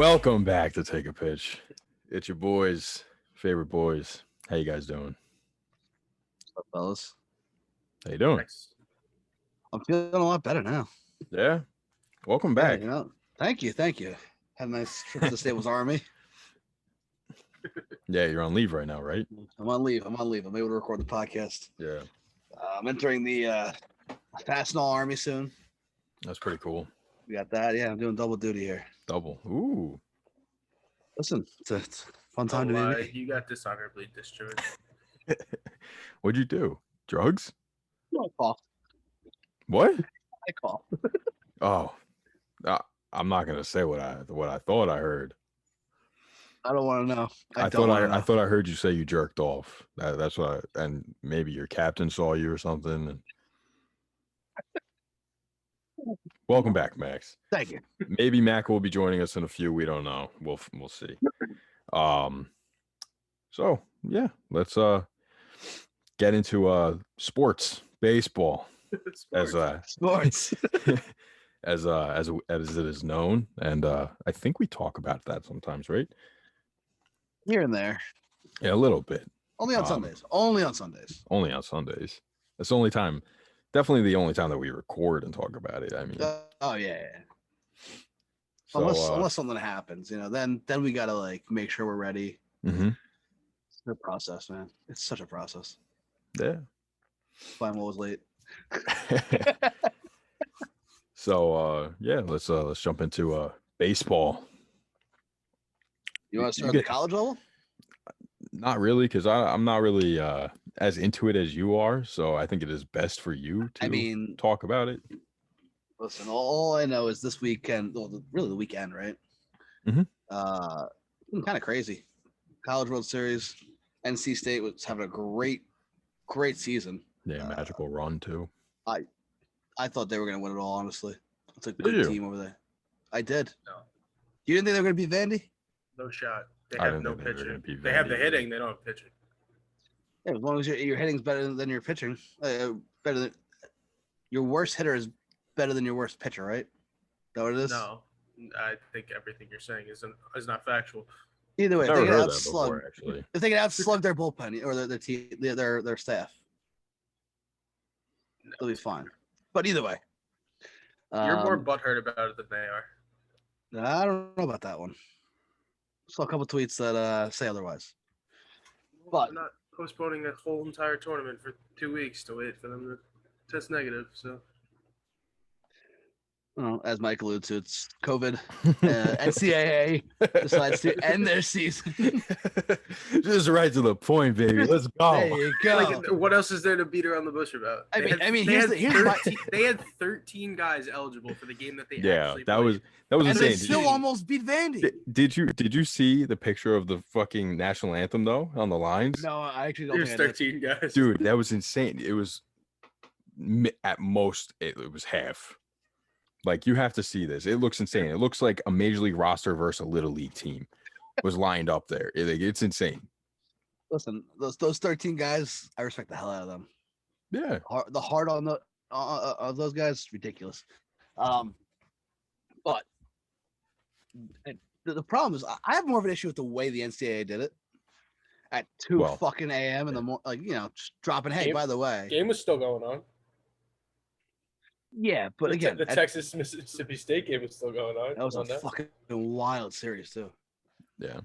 Welcome back to Take a Pitch. It's your boys, favorite boys. How you guys doing? What's up, fellas? How you doing? Nice. I'm feeling a lot better now. Yeah. Welcome back. Yeah, thank you. Had a nice trip to the Staples Army. Yeah, you're on leave right now, right? I'm on leave. I'm able to record the podcast. Yeah. I'm entering the Fastenal Army soon. That's pretty cool. We got that. Yeah, I'm doing double duty here. Double. Ooh. Listen, it's a fun time to be me. You got dishonorably discharged. What'd you do? Drugs? No, I coughed. What? I coughed. Oh. I'm not gonna say what I thought I heard. I don't want to know. I thought I heard you say you jerked off. That's what and maybe your captain saw you or something. And... Welcome back, Max. Thank you. Maybe Mac will be joining us in a few. We don't know. We'll see. So yeah, let's get into sports, baseball, Sports. as it is known, and I think we talk about that sometimes, right? Here and there. Yeah, a little bit. Only on Sundays. Only on Sundays. Only on Sundays. That's the only time. Definitely the only time that we record and talk about it. I mean. Oh yeah. So, unless something happens, then we gotta make sure we're ready. Mm-hmm. It's a process, man. It's such a process. Yeah. Fine, what was late. So yeah, let's jump into baseball. You want to start at the college level? Not really, because I'm not really as into it as you are. So I think it is best for you to talk about it. Listen, all I know is this weekend, really the weekend, right? Mm-hmm. Kind of crazy. College World Series, NC State was having a great season. Yeah, magical run too. I thought they were going to win it all, honestly. It's a Did good you? team over there. I did. No. You didn't think they were going to beat Vandy? No shot. They I have didn't no think they were pitching. gonna beat They have Vandy the either. hitting. They don't have pitching. Yeah, as long as your hitting's better than your pitching. Better than your worst hitter is better than your worst pitcher, right? Is that what it is? No, I think everything you're saying is not factual. Either way, I've never if they heard can that before, outslug, actually. if they can outslug their bullpen or their team, their staff, they'll be fine. But either way, You're more butthurt about it than they are. I don't know about that one. Saw a couple tweets that say otherwise. But I'm not postponing a whole entire tournament for 2 weeks to wait for them to test negative. So, well, as Mike alluded to, it's COVID. NCAA decides to end their season. Just right to the point, baby. Let's go. There you go. like, what else is there to beat around the bush about? They had 13 guys eligible for the game that they actually played. That was and insane. they still almost beat Vandy. Did you see the picture of the fucking national anthem though on the lines? No, I actually don't. There's 13 guys. Dude, that was insane. It was at most it was half. Like, you have to see this. It looks insane. It looks like a major league roster versus a little league team was lined up there. It's insane. Listen, those 13 guys, I respect the hell out of them. Yeah, The heart on the of those guys is ridiculous. But the problem is, I have more of an issue with the way the NCAA did it at 2 fucking a.m. in the morning, just dropping. Hey, by the way, Game was still going on. Yeah, but again, the Texas Mississippi State game was still going on. That was a fucking wild series too. Yeah,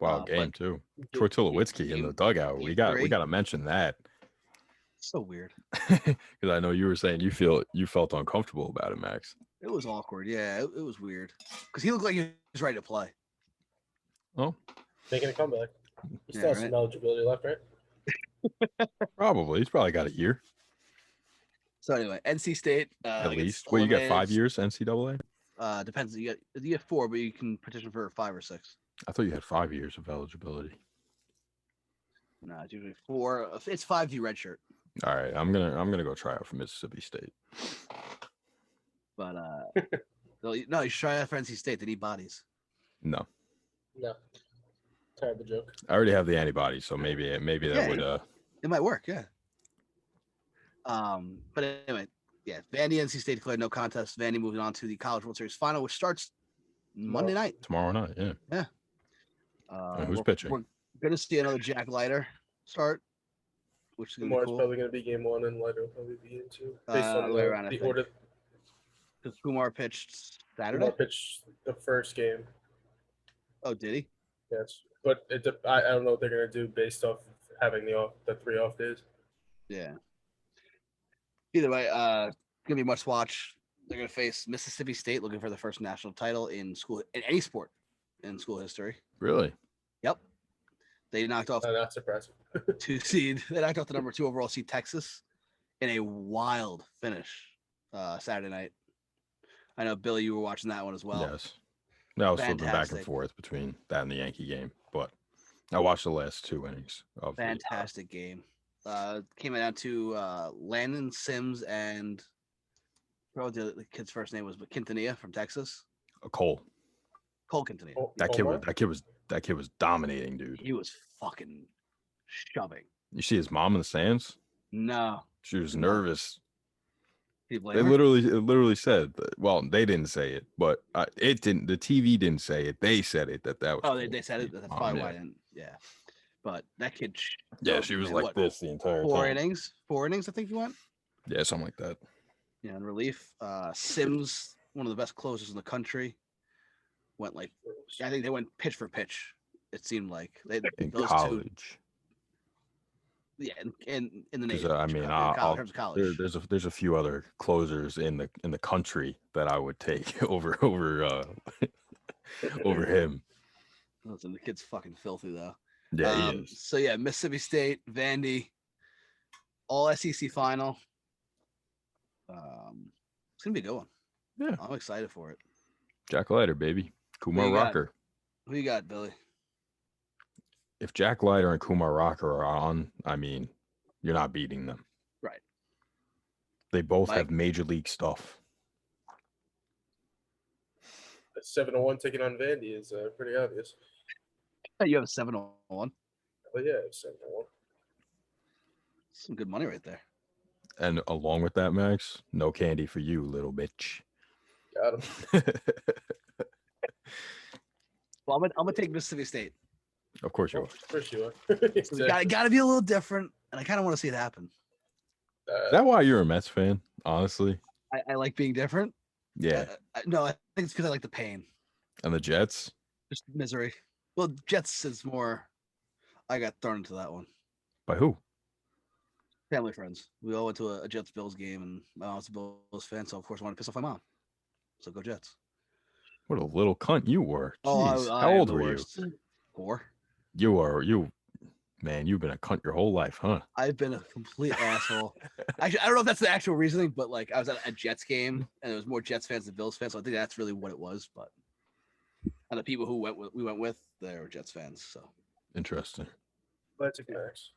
wild game too. Troy Tulowitzki in the dugout. We got to mention that. So weird. Because I know you were saying you felt uncomfortable about it, Max. It was awkward. Yeah, it was weird. Because he looked like he was ready to play. Oh, making a comeback. He still has some eligibility left, right? Probably. He's probably got a year. So anyway, NC State at least. Well, you got 5 years NCAA. Depends. You get 4, but you can petition for 5 or 6. I thought you had 5 years of eligibility. No, it's usually 4. It's 5 to redshirt. All right, I'm gonna go try out for Mississippi State. But no, you should try out for NC State. They need bodies. No. Terrible joke. I already have the antibodies, so maybe that would it might work. Yeah. But anyway, yeah, Vandy NC State declared no contest. Vandy moving on to the College World Series final, which starts Monday night. Tomorrow night, yeah. Yeah. And who's pitching? We're gonna see another Jack Leiter start, which is gonna be cool. probably gonna be game 1, and Leiter will probably be game 2. Based on the way around, the order. Because Kumar pitched Saturday. Kumar pitched the first game. Oh, did he? Yes, but I don't know what they're gonna do based off having the 3 off days. Yeah. Either way, gonna be much watch. They're gonna face Mississippi State, looking for the first national title in any sport in school history. Really? Yep. They knocked off Not surprising. 2 seed. They knocked off the number 2 overall seed Texas in a wild finish Saturday night. I know, Billy, you were watching that one as well. Yes. I was flipping back and forth between that and the Yankee game, but I watched the last 2 innings of fantastic game. Came down to Landon Sims and the kid's first name was Quintanilla from Texas. Cole Quintanilla. Oh, that kid was dominating, dude. He was fucking shoving. You see his mom in the stands? No. She was nervous. They literally said that, well, they didn't say it, but it didn't. The TV didn't say it. They said it that was. Oh, they said it. That's probably why I didn't. Yeah, but that kid. Yeah, she was like this the entire 4 time. innings. 4 innings, I think he went. Yeah, something like that. Yeah, in relief, Sims, one of the best closers in the country, went I think they went pitch for pitch. It seemed like in those college. 2, yeah, in the nation. I mean, college. There's a few other closers in the country that I would take over him. Listen, the kid's fucking filthy though. Yeah, he is. So yeah, Mississippi State, Vandy, all SEC final. It's gonna be a good one. Yeah, I'm excited for it. Jack Leiter, baby. Kumar Rocker. Who you got, Billy? If Jack Leiter and Kumar Rocker are on, I mean, you're not beating them. Right. They both have major league stuff. A 7-1 taking on Vandy is pretty obvious. You have a 7-1. Oh yeah, 7-1. Some good money right there. And along with that, Max, no candy for you, little bitch. Got him. Well, I'm gonna take Mississippi State. Of course you are. Of course you are. Exactly. So got to be a little different, and I kind of want to see it happen. Is that why you're a Mets fan? Honestly, I like being different. Yeah. No, I think it's because I like the pain. And the Jets? Just misery. Well, Jets is more. I got thrown into that one. By who? Family friends. We all went to a Jets Bills game, and my mom's a Bills fan, so of course I wanted to piss off my mom. So go Jets. What a little cunt you were. Jeez. Oh, how old were you? 4. Man, you've been a cunt your whole life, huh? I've been a complete asshole. Actually, I don't know if that's the actual reasoning, but like I was at a Jets game and there was more Jets fans than Bills fans, so I think that's really what it was. But and the people who we went with, they were Jets fans. So interesting. Classic Max.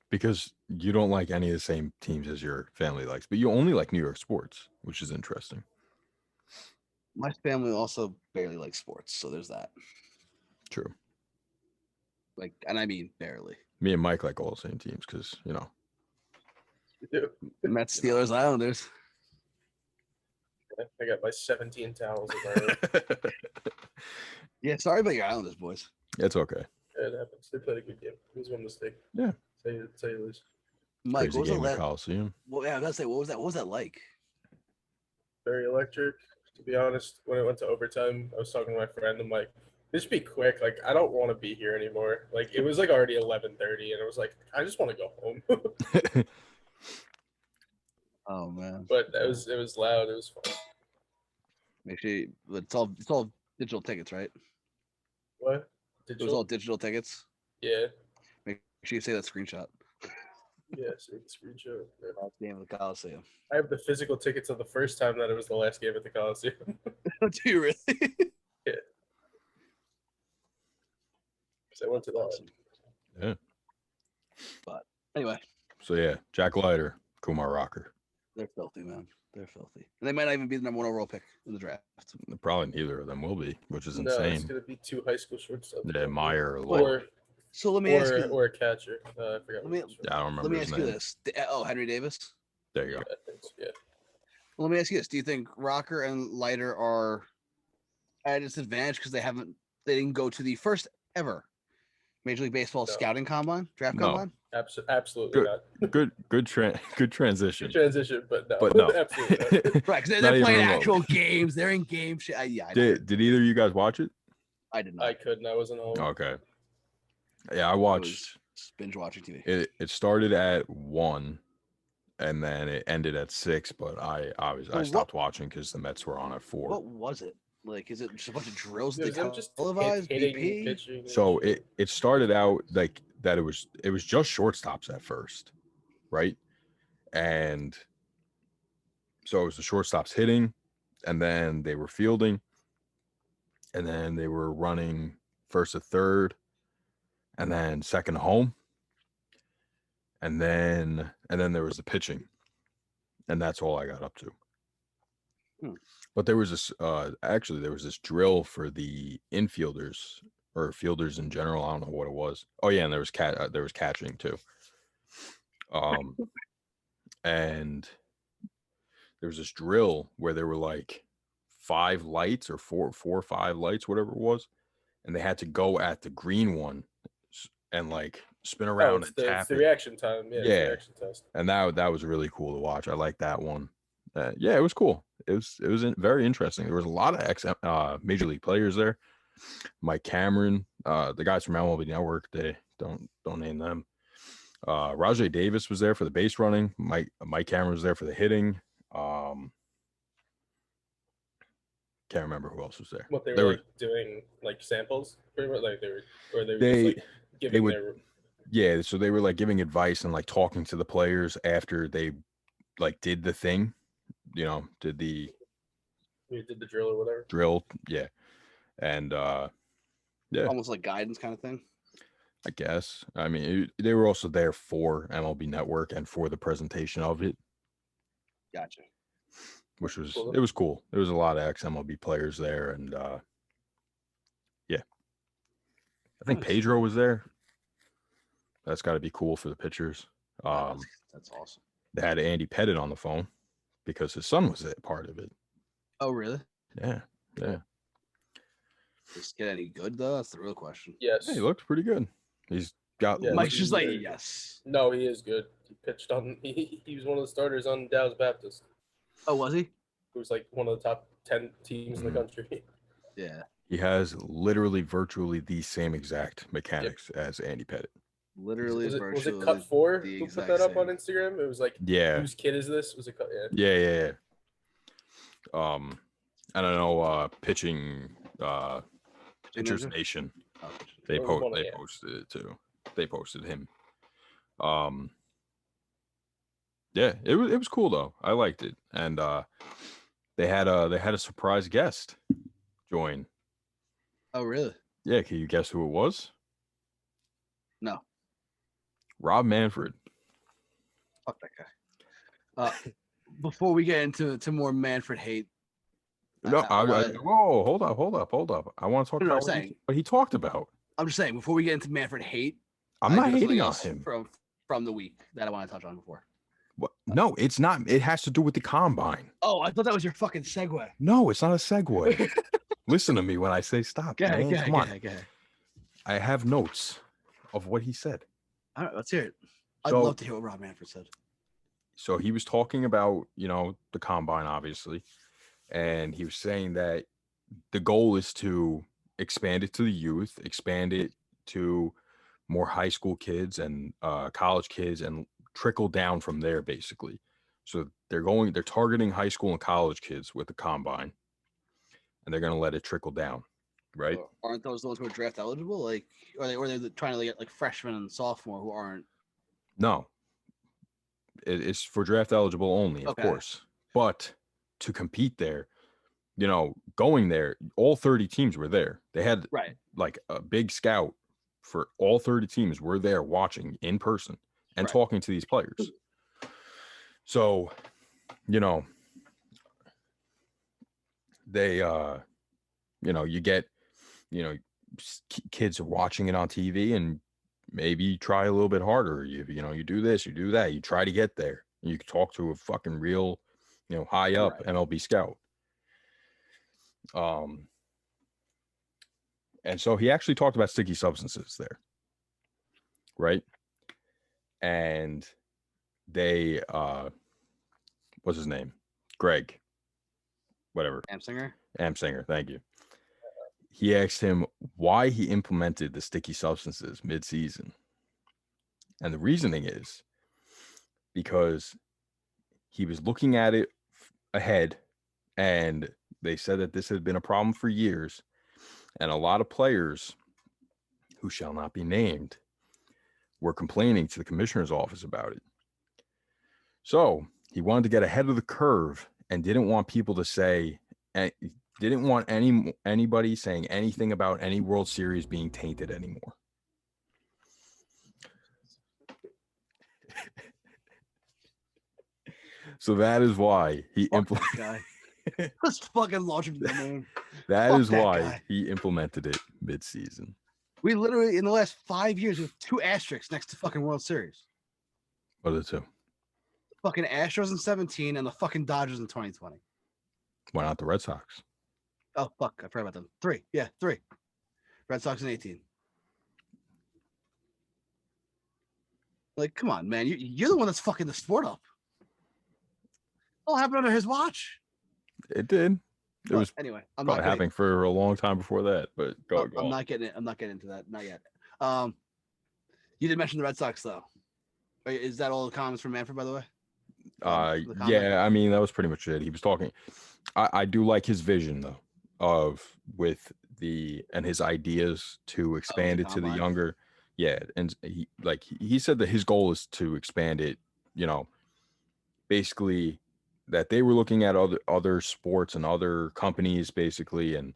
Because you don't like any of the same teams as your family likes, but you only like New York sports, which is interesting. My family also barely likes sports, so there's that. True. Like, and I mean barely. Me and Mike like all the same teams because, Mets, Steelers, Islanders. I got my 17 towels. Yeah, sorry about your Islanders, boys. It's okay. It happens. They played a good game. It was one mistake. Yeah. Say you lose. Mike, crazy game at Coliseum. Well, yeah, I was gonna say, what was that like? Very electric. To be honest, when it went to overtime, I was talking to my friend. I'm like, this should be quick. Like, I don't want to be here anymore. Like, it was like already 11:30, and I was like, I just want to go home. Oh man! But it was loud. It was fun. Make sure it's all digital tickets, right? What? It was all digital tickets. Yeah. Make sure you say that screenshot. Yeah, so screenshot. Last game of the Coliseum. I have the physical tickets of the first time that it was the last game at the Coliseum. Do you really? Yeah. Because I went to that. Awesome. Yeah. But anyway. So yeah, Jack Leiter, Kumar Rocker. They're filthy, man. They're filthy. And they might not even be the number 1 overall pick in the draft. Probably neither of them will be, which is No, insane. it's gonna be 2 high school shortstops. Yeah, Meyer or so let me ask you, or a catcher. I forgot. I don't remember. Let me ask you this. Henry Davis. There you go. Yeah, I think so, yeah. Well, let me ask you this. Do you think Rocker and Leiter are at a disadvantage because they didn't go to the first ever Major League Baseball No. scouting combine, draft No. combine. Absolutely not. Good transition. Good transition, but no. But no. Absolutely not. Right, because Not they're even playing remotely. actual games. They're in game shit. Yeah, I know. Did either of you guys watch it? I did not. I couldn't. I wasn't home. Okay. Yeah, I I watched. was binge watching TV. It started at 1, and then it ended at 6. But I stopped watching because the Mets were on at 4. What was it? Like, is it just a bunch of drills It that was they them just televised? hitting, BP? pitching. So it started out like that. It was just shortstops at first, right? And so it was the shortstops hitting, and then they were fielding, and then they were running first to third, and then second to home, and then there was the pitching, and that's all I got up to. But there was this actually there was this drill for the infielders or fielders in general. I don't know what it was. Oh yeah, and there was catching too. And there was this drill where there were like 5 lights or four or 5 lights, whatever it was, and they had to go at the green one and like spin around and tap it's the it. reaction time. Yeah. It's the reaction test. And that was really cool to watch. I like that one. Yeah, it was cool. It was very interesting. There was a lot of major league players there. Mike Cameron, the guys from MLB Network. They don't name them. Rajay Davis was there for the base running. Mike Cameron was there for the hitting. Can't remember who else was there. What they were like, doing, like samples, pretty much. Like giving their. Yeah, so they were like giving advice and like talking to the players after they like did the thing. You know, did the drill or whatever. Drill, yeah. And yeah, Almost like guidance kind of thing. I guess. I mean, they were also there for MLB Network and for the presentation of it. Gotcha. Which was Cool. It was cool. There was a lot of ex-MLB players there, and yeah. I think Nice. Pedro was there. That's got to be cool for the pitchers. That's awesome. They had Andy Pettit on the phone because his son was a part of it. Oh, really? Yeah. Does this get any good though? That's the real question. Yes. Hey, he looked pretty good. He's got. Yeah, Mike's just like, very good. yes. No, he is good. He pitched on. He was one of the starters on Dallas Baptist. Oh, was he? Who was like one of the top 10 teams in the country. Yeah. He has literally virtually the same exact mechanics as Andy Pettit. Literally, Was virtually it Cut 4 the who put exact that up on same. Instagram? It was like, Yeah. whose kid is this? Was it Cut? Yeah. I don't know. Pitching. Pitchers Ninja? Nation. Oh, They Or one of- posted it too. They posted him. Yeah, it was cool though. I liked it, and they had a surprise guest join. oh, really? Yeah, can you guess who it was? No. Rob Manfred. Fuck that guy. Before we get into more Manfred hate. No, wanna- whoa, hold up. I want to talk No, about what he talked about. I'm just saying, before we get into Manfred hate, I'm I not do have something hating on else him. from the week that I want to touch on before. What? No, it's not. It has to do with the combine. Oh, I thought that was your fucking segue. No, it's not a segue. Listen to me when I say stop. Go ahead, man. go ahead, Come go on. ahead, go ahead. I have notes of what he said. All right, let's hear it. I'd So- love to hear what Rob Manfred said. So he was talking about, the combine, obviously. And he was saying that the goal is to expand it to the youth, expand it to more high school kids and college kids, and trickle down from there, basically. So they're targeting high school and college kids with the combine, and they're going to let it trickle down, right? Or aren't those the ones who are draft eligible? Like, or they're trying to get like freshmen and sophomore who aren't. No, it's for draft eligible only, of Okay. course. But to compete there, going there, all 30 teams were there. They had Right. like a big scout for all 30 teams were there watching in person and Right. talking to these players. So, they, you get, kids watching it on TV, and maybe try a little bit harder. You do this, you do that, you try to get there. You can talk to a fucking real, high up Right. MLB scout. And so he actually talked about sticky substances there, right? And they, what's his name? Greg, whatever. Amsinger, thank you. He asked him why he implemented the sticky substances mid-season. And the reasoning is because he was looking at it ahead, and they said that this had been a problem for years. And a lot of players who shall not be named were complaining to the commissioner's office about it. So he wanted to get ahead of the curve and didn't want people to say, didn't want anybody saying anything about any World Series being tainted anymore. So that is why he implemented. Let's fucking launch him to the moon. That is why he implemented it mid-season. We literally, in the last 5 years, have 2 asterisks next to fucking World Series. What are the 2? Fucking Astros in 17 and the fucking Dodgers in 2020. Why not the Red Sox? Oh, fuck. I forgot about them. 3. Yeah, 3. Red Sox in 18. Like, come on, man. You're the one that's fucking the sport up. All happened under his watch. It did. It was anyway. I'm probably happening for a long time before that, but go I'm not getting it. I'm not getting into that. Not yet. You did mention the Red Sox though. Is that all the comments from Manfred, by the way? Yeah. I mean, that was pretty much it. He was talking. I do like his vision though of with and his ideas to expand it to the younger. Yeah, and he said that his goal is to expand it. You know, basically that they were looking at other sports and other companies basically, and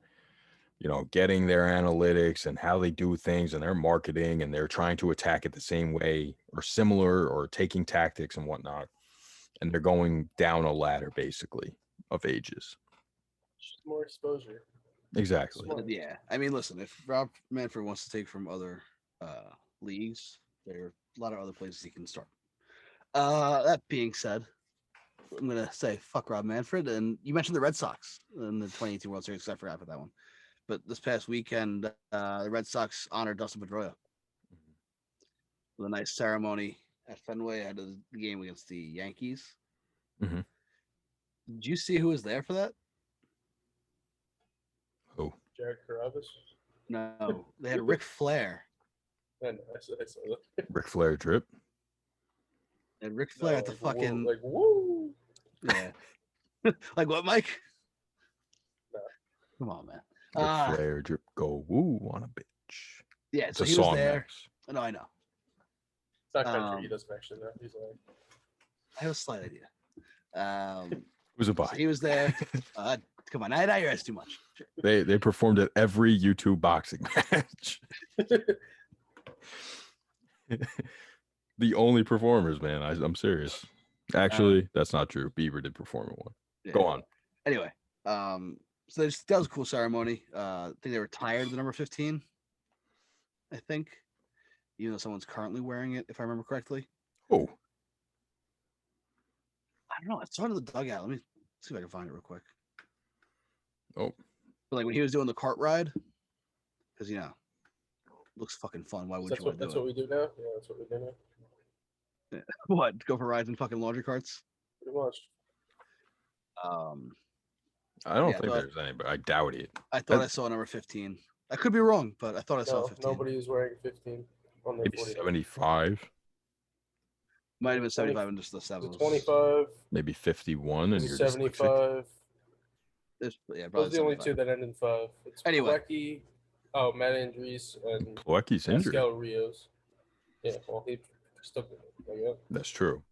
you know, getting their analytics and how they do things and their marketing, and they're trying to attack it the same way or similar or taking tactics and whatnot, and they're going down a ladder basically of ages. Just more exposure. Exactly. Yeah, I mean, listen, if Rob Manfred wants to take from other leagues, there are a lot of other places he can start. That being said, I'm gonna say fuck Rob Manfred. And you mentioned the Red Sox in the 2018 World Series. I forgot about that one. But this past weekend, the Red Sox honored Dustin Pedroia with a nice ceremony at Fenway ahead of the game against the Yankees. Mm-hmm. Did you see who was there for that? Who? Jared Carabas? No, they had Ric Flair. I saw that. Ric Flair drip. And Ric Flair at the fucking woo. Yeah. Like what, Mike? No. Come on, man. Ric Flair drip go woo on a bitch. Yeah, It's so a he song, was there. Max. No, I know. It's not country. He doesn't actually know. He's like, I have a slight idea. Who's a buy? So he was there. Come on, now you're asking too much. Sure. They performed at every YouTube boxing match. The only performers, man. I'm serious. Actually, that's not true. Bieber did perform in one. Yeah. Go on. Anyway, so that was a cool ceremony. I think they retired the number 15. I think, even though someone's currently wearing it, if I remember correctly. Oh, I don't know. I saw it in the dugout. Let me see if I can find it real quick. Oh, but like when he was doing the cart ride, because you know, looks fucking fun. Why would you want to do it? That's what we do now. Yeah, that's what we do now. Yeah. What? Go for rides in fucking laundry carts? Pretty much. I don't think there's any, but I doubt it. I thought I saw number 15. I could be wrong, but I thought I saw 15. Nobody is wearing 15 on their Maybe 75. Might have been 75 and just the 7s. 25. Maybe 51 and you're 75. Just like Yeah, those are the only 2 that end in 5. It's anyway. Matt Andrees and Pleki's injured. Pascal Rios. Yeah, well, he stuck with it. That's true.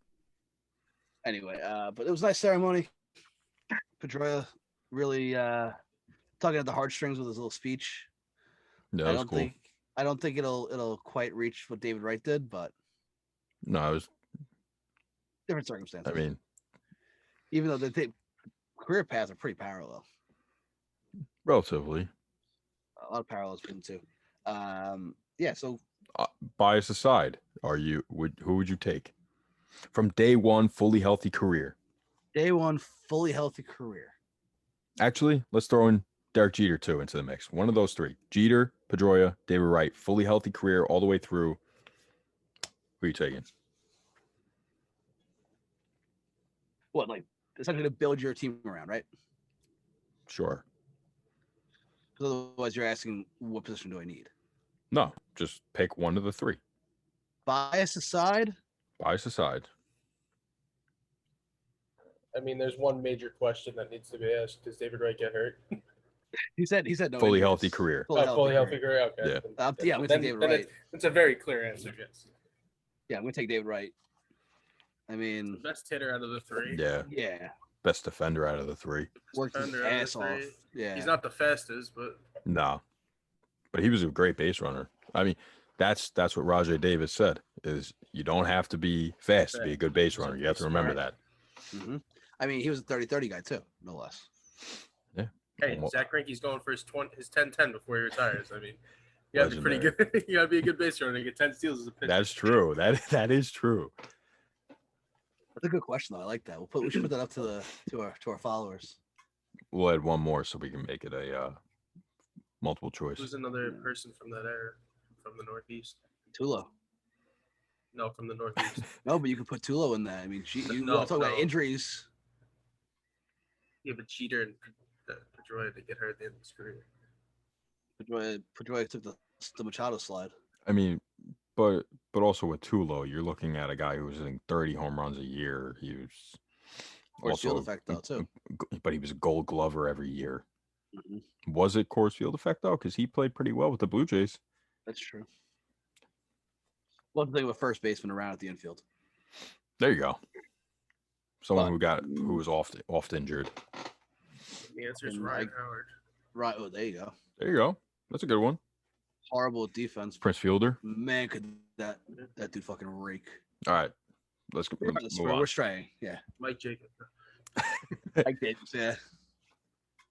Anyway, but it was a nice ceremony. Pedroia really tugging at the heartstrings with his little speech. Yeah, that was cool. I don't think it'll quite reach what David Wright did, but no, it was different circumstances. I mean, even though the career paths are pretty parallel, relatively. A lot of parallels between the 2. Yeah. So, bias aside, who would you take from day one, fully healthy career? Day one, fully healthy career. Actually, let's throw in Derek Jeter too into the mix. One of those three: Jeter, Pedroia, David Wright, fully healthy career all the way through. Who are you taking? What, like essentially to build your team around, right? Sure. Because otherwise, you're asking what position do I need? No, just pick one of the three. Bias aside. Bias aside. I mean, there's one major question that needs to be asked. Does David Wright get hurt? He said no Fully injuries. healthy career. Fully healthy career. Okay. Yeah. Yeah, I'm gonna take David Wright. It's a very clear answer. Yes. Yeah, I'm gonna take David Wright. I mean, The best hitter out of the three. Yeah. yeah, Best defender out of the three. worked his Defender out of the ass off. three. Yeah, He's not the fastest, but No. But he was a great base runner. I mean, that's what Rajay Davis said, is you don't have to be fast to be a good base runner. You have to remember that. Mm-hmm. I mean, he was a 30-30 guy too, no less. Yeah. hey, Well, Zach Greinke's going for his 10-10 before he retires. I mean, you gotta be pretty good. You gotta be a good base runner to get 10 steals as a pitcher. That's true. That is true. That's a good question though. I like that. We should put that up to our followers. We'll add one more so we can make it a multiple choice. Who's another person from that era, from the Northeast? Tulo. No, from the Northeast. No, but you can put Tulo in that. I mean, you No, talk about no. injuries. Yeah, but Jeter and Pedroia to get hurt at the end of his career. Pedroia took the Machado slide. I mean, but also with Tulo, you're looking at a guy who was hitting 30 home runs a year. He was Coors Field effect though too. But he was a Gold Glover every year. Mm-hmm. Was it Coors Field effect though? Because he played pretty well with the Blue Jays. That's true. Well, the thing with first baseman around at the infield. There you go. Someone But- who was oft injured. The answer is And Ryan Howard. Right. Oh, there you go. There you go. That's a good one. Horrible defense. Prince Fielder. Man, could that dude fucking rake. All right. Let's go. Move on. We're straying. Yeah. Mike Jacobs. Like Davis, yeah.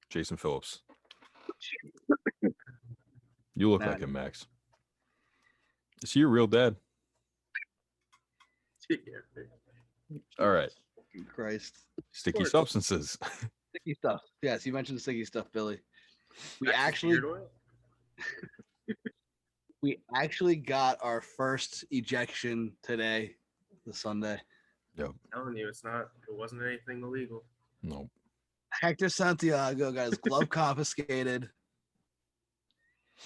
Jason Phillips. You look like him, Max. Is he your real dad? All right. Fucking Christ. Sticky course. substances. Sticky stuff. Yes, you mentioned sticky stuff, Billy. We Max's actually beard oil? got our first ejection today, the Sunday. Yep. I'm telling you, it wasn't anything illegal. No. Hector Santiago got his glove confiscated.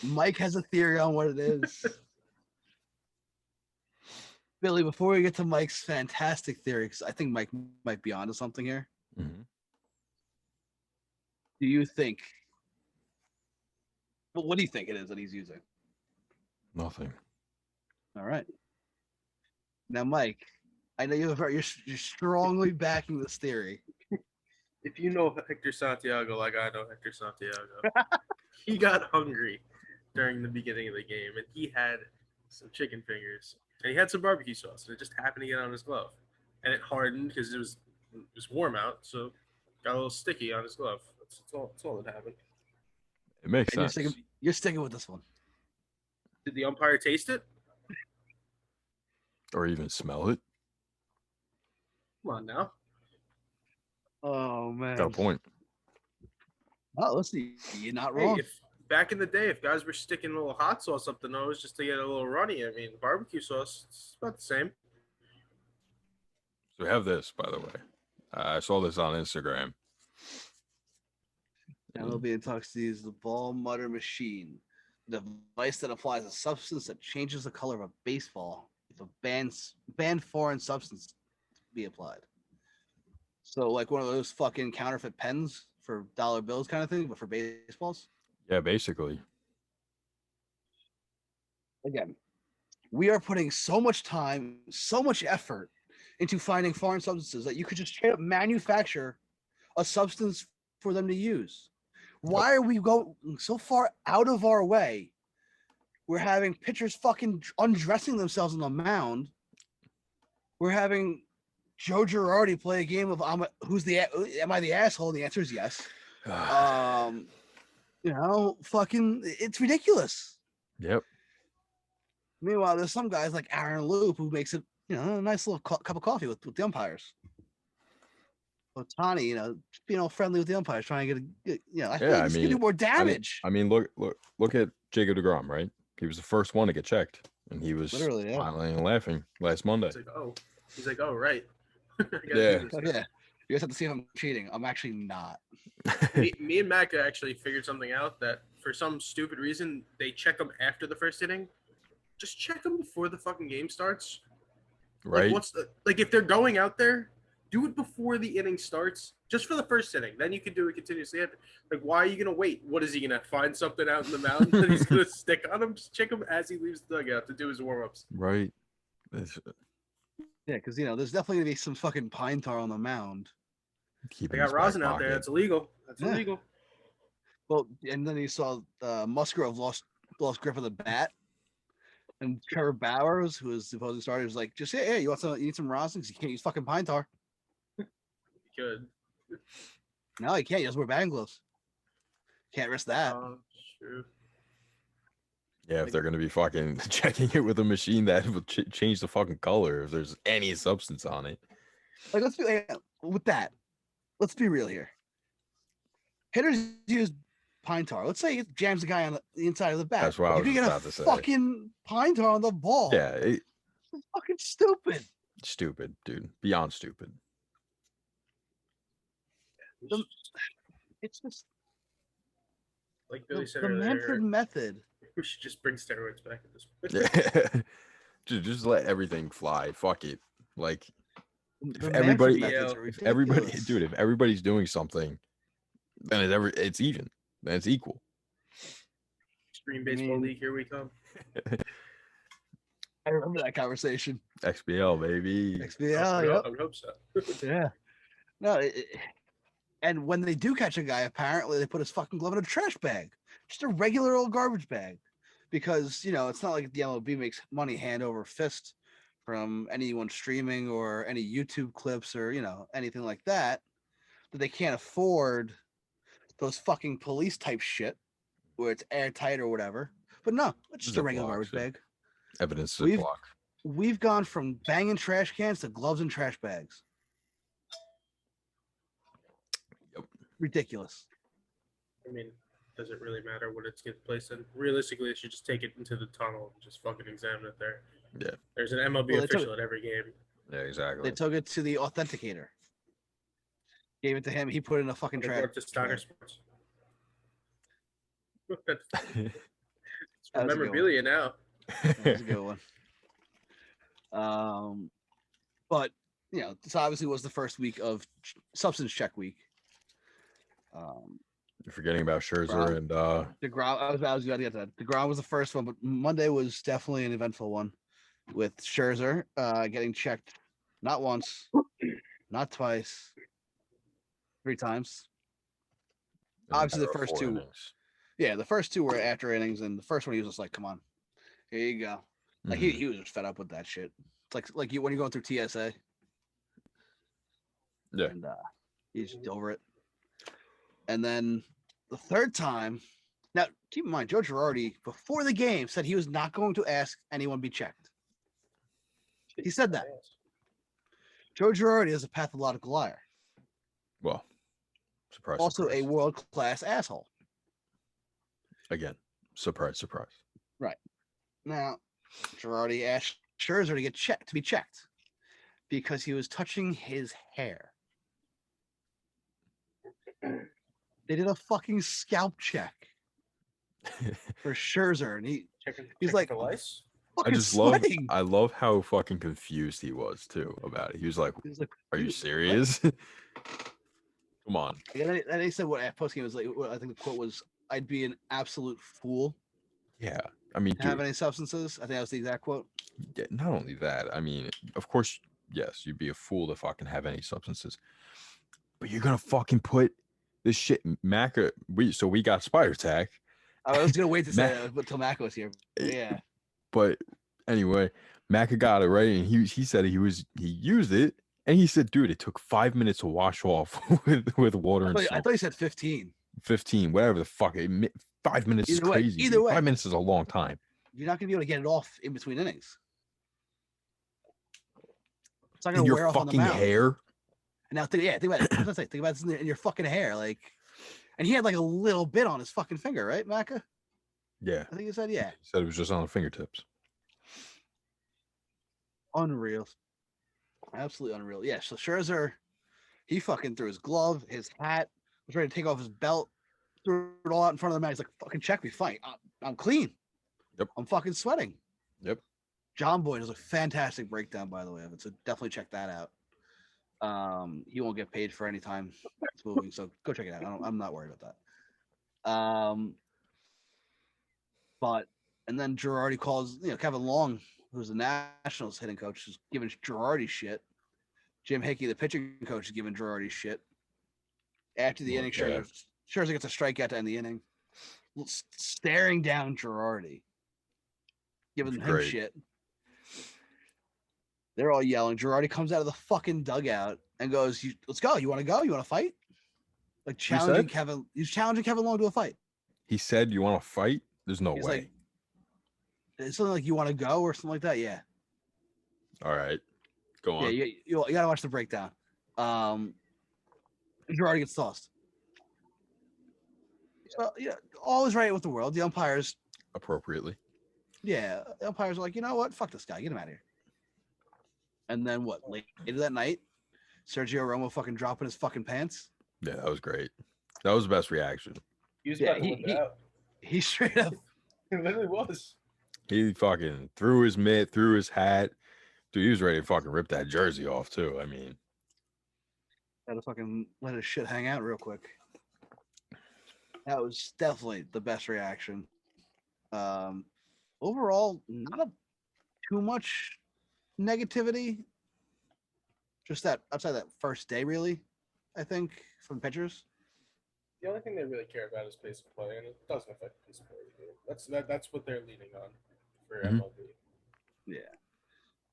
Mike has a theory on what it is. Billy, before we get to Mike's fantastic theory, because I think Mike might be onto something here. Mm-hmm. Do you think? Well, what do you think it is that he's using? Nothing. All right. Now, Mike, I know you're strongly backing this theory. If you know Hector Santiago like I know Hector Santiago, he got hungry during the beginning of the game, and he had some chicken fingers, and he had some barbecue sauce, and it just happened to get on his glove, and it hardened because it was warm out, so got a little sticky on his glove. That's all that happened. It makes And sense. you're sticking with this one. Did the umpire taste it? Or even smell it. Come on now. Oh man. Got a point. Oh, listen, you're not Hey, wrong. if back in the day, if guys were sticking a little hot sauce up the nose just to get a little runny, I mean, barbecue sauce, it's about the same. So we have this, by the way. I saw this on Instagram. MLB Intoxicates the ball mutter machine, the device that applies a substance that changes the color of a baseball if a banned foreign substance be applied. So like one of those fucking counterfeit pens for dollar bills kind of thing, but for baseballs. Yeah, basically. Again, we are putting so much time, so much effort into finding foreign substances that you could just straight up manufacture a substance for them to use. Why are we going so far out of our way? We're having pitchers fucking undressing themselves on the mound. We're having Joe Girardi play a game of am I the asshole? And the answer is yes. Fucking it's ridiculous. Yep. Meanwhile, there's some guys like Aaron Loop who makes it, a nice little cup of coffee with the umpires. Otani, being all friendly with the umpires, trying to get, I feel Yeah, like I this could do mean, more damage. I mean, look at Jacob DeGrom, right? He was the first one to get checked, and he was Literally, yeah. smiling and laughing last Monday. He's like, oh right. I gotta Yeah. do this Oh, now. yeah. You guys have to see if I'm cheating. I'm actually not. me and Macca actually figured something out that for some stupid reason they check them after the first inning. Just check them before the fucking game starts. Right? Like if they're going out there, do it before the inning starts, just for the first inning. Then you can do it continuously. Like, why are you gonna wait? What is he gonna find something out in the mound that he's gonna stick on him? Just check him as he leaves the dugout to do his warm ups. Right. Yeah, because there's definitely gonna be some fucking pine tar on the mound. They got rosin out there. That's illegal. That's illegal. Well, and then you saw Musgrove lost grip of the bat, and Trevor Bowers, who was the opposing starter, was like, "Just hey, you need some rosin because you can't use fucking pine tar." Good. No, he can't. He doesn't wear batting gloves. Can't risk that. True. Yeah, if they're gonna be fucking checking it with a machine that will change the fucking color if there's any substance on it. Like, let's be real here. Hitters use pine tar. Let's say it jams the guy on the inside of the bat. That's what I was you can about get to say. fucking pine tar on the ball. Yeah, It's fucking stupid. stupid, dude. Beyond stupid. It's just like Billy said the earlier. Manfred method. We should just bring steroids back at this point. Yeah. just let everything fly. Fuck it. Like The everybody- Manfred methods are if everybody, ridiculous. dude, if everybody's doing something, then it's even. Then it's equal. Extreme Baseball League, here we come. I remember that conversation. XBL, baby. XBL, yep. I would hope so. Yeah. No, and when they do catch a guy, apparently they put his fucking glove in a trash bag, just a regular old garbage bag, because it's not like the MLB makes money hand over fist from anyone streaming or any YouTube clips or anything like that they can't afford those fucking police type shit where it's airtight or whatever. But no, it's just a regular garbage bag. Evidence We've- block. We've gone from banging trash cans to gloves and trash bags. Yep. Ridiculous. I mean, does it really matter what it gets placed in? Realistically, they should just take it into the tunnel and just fucking examine it there. Yeah. There's an MLB Well, official at every game. Yeah, exactly. They took it to the authenticator. Gave it to him. He put it in a fucking They trash. brought it to Steiner Sports. It's That was a good memorabilia now. That's a good one. But this obviously was the first week of substance check week. You're forgetting about Scherzer and DeGrom. I was about to get to that. DeGrom was the first one, but Monday was definitely an eventful one with Scherzer getting checked not once, not twice, 3 times. Obviously, the first 2. innings. Yeah, the first 2 were after innings, and the first one he was just like, "Come on, here you go." Like he was just fed up with that shit. It's like you when you're going through TSA. Yeah. And he's just over it. And then the third time, now keep in mind, Joe Girardi before the game said he was not going to ask anyone be checked. He said that. Joe Girardi is a pathological liar. Well, surprise. Also surprise. a world-class asshole. Again, surprise. Right. Now, Girardi asked Scherzer to be checked because he was touching his hair. They did a fucking scalp check for Scherzer, and he's like, for lice. I just sweating. I love how fucking confused he was too about it. He was like, "Are you serious? Come on." And then he said what post game was like. I think the quote was, "I'd be an absolute fool Yeah, I mean, to have any substances." I think that was the exact quote. yeah, not only that, I mean, of course, yes, you'd be a fool to fucking have any substances, but you're gonna fucking put this shit, we got spider tack. I was gonna wait to say that until Mac was here. But yeah, But anyway, Macca got it right, and he said he used it, and he said, dude, it took 5 minutes to wash off with water and I soap. thought he said 15. 15, whatever the fuck. 5 minutes is Either way, crazy. either way. 5 minutes is a long time. You're not gonna be able to get it off in between innings. It's not In gonna your wear off on the fucking mound. hair. And now think about it. What was I say? Think about this in your fucking hair, like. And he had like a little bit on his fucking finger, right, Maka? Yeah. I think he said, yeah. He said it was just on the fingertips. Unreal. Absolutely unreal. Yeah, so Scherzer, he fucking threw his glove, his hat, was ready to take off his belt, threw it all out in front of the man. He's like, fucking check me, fine. I'm clean. Yep. I'm fucking sweating. Yep. John Boyd is a fantastic breakdown, by the way, of it. So definitely check that out. He won't get paid for any time it's moving, so go check it out. I'm not worried about that. But and then Girardi calls, Kevin Long, who's the Nationals hitting coach, is giving Girardi shit. Jim Hickey, the pitching coach, is giving Girardi shit. After the inning, Scherzer gets a strikeout to end the inning, staring down Girardi, giving him shit. They're all yelling. Girardi comes out of the fucking dugout and goes, let's go. You want to go? You want to fight? Like challenging Kevin. He's challenging Kevin Long to a fight. He said, you want to fight? There's no way. Like, it's something like, you want to go or something like that? Yeah. All right. Go on. Yeah, you got to watch the breakdown. Girardi gets tossed. So, yeah, all is right with the world. The umpires. Appropriately. Yeah. The umpires are like, you know what? Fuck this guy. Get him out of here. And then what? Later that night, Sergio Romo fucking dropping his fucking pants. Yeah, that was great. That was the best reaction. He was about to whip it out. He straight up. It literally was. He fucking threw his mitt, threw his hat. Dude, he was ready to fucking rip that jersey off too. I mean, had to fucking let his shit hang out real quick. That was definitely the best reaction. Overall, not too much negativity. Just that outside that first day, really, I think, from pitchers. The only thing they really care about is pace of play, and it doesn't affect pace of play either. That's what they're leaning on for MLB. Yeah.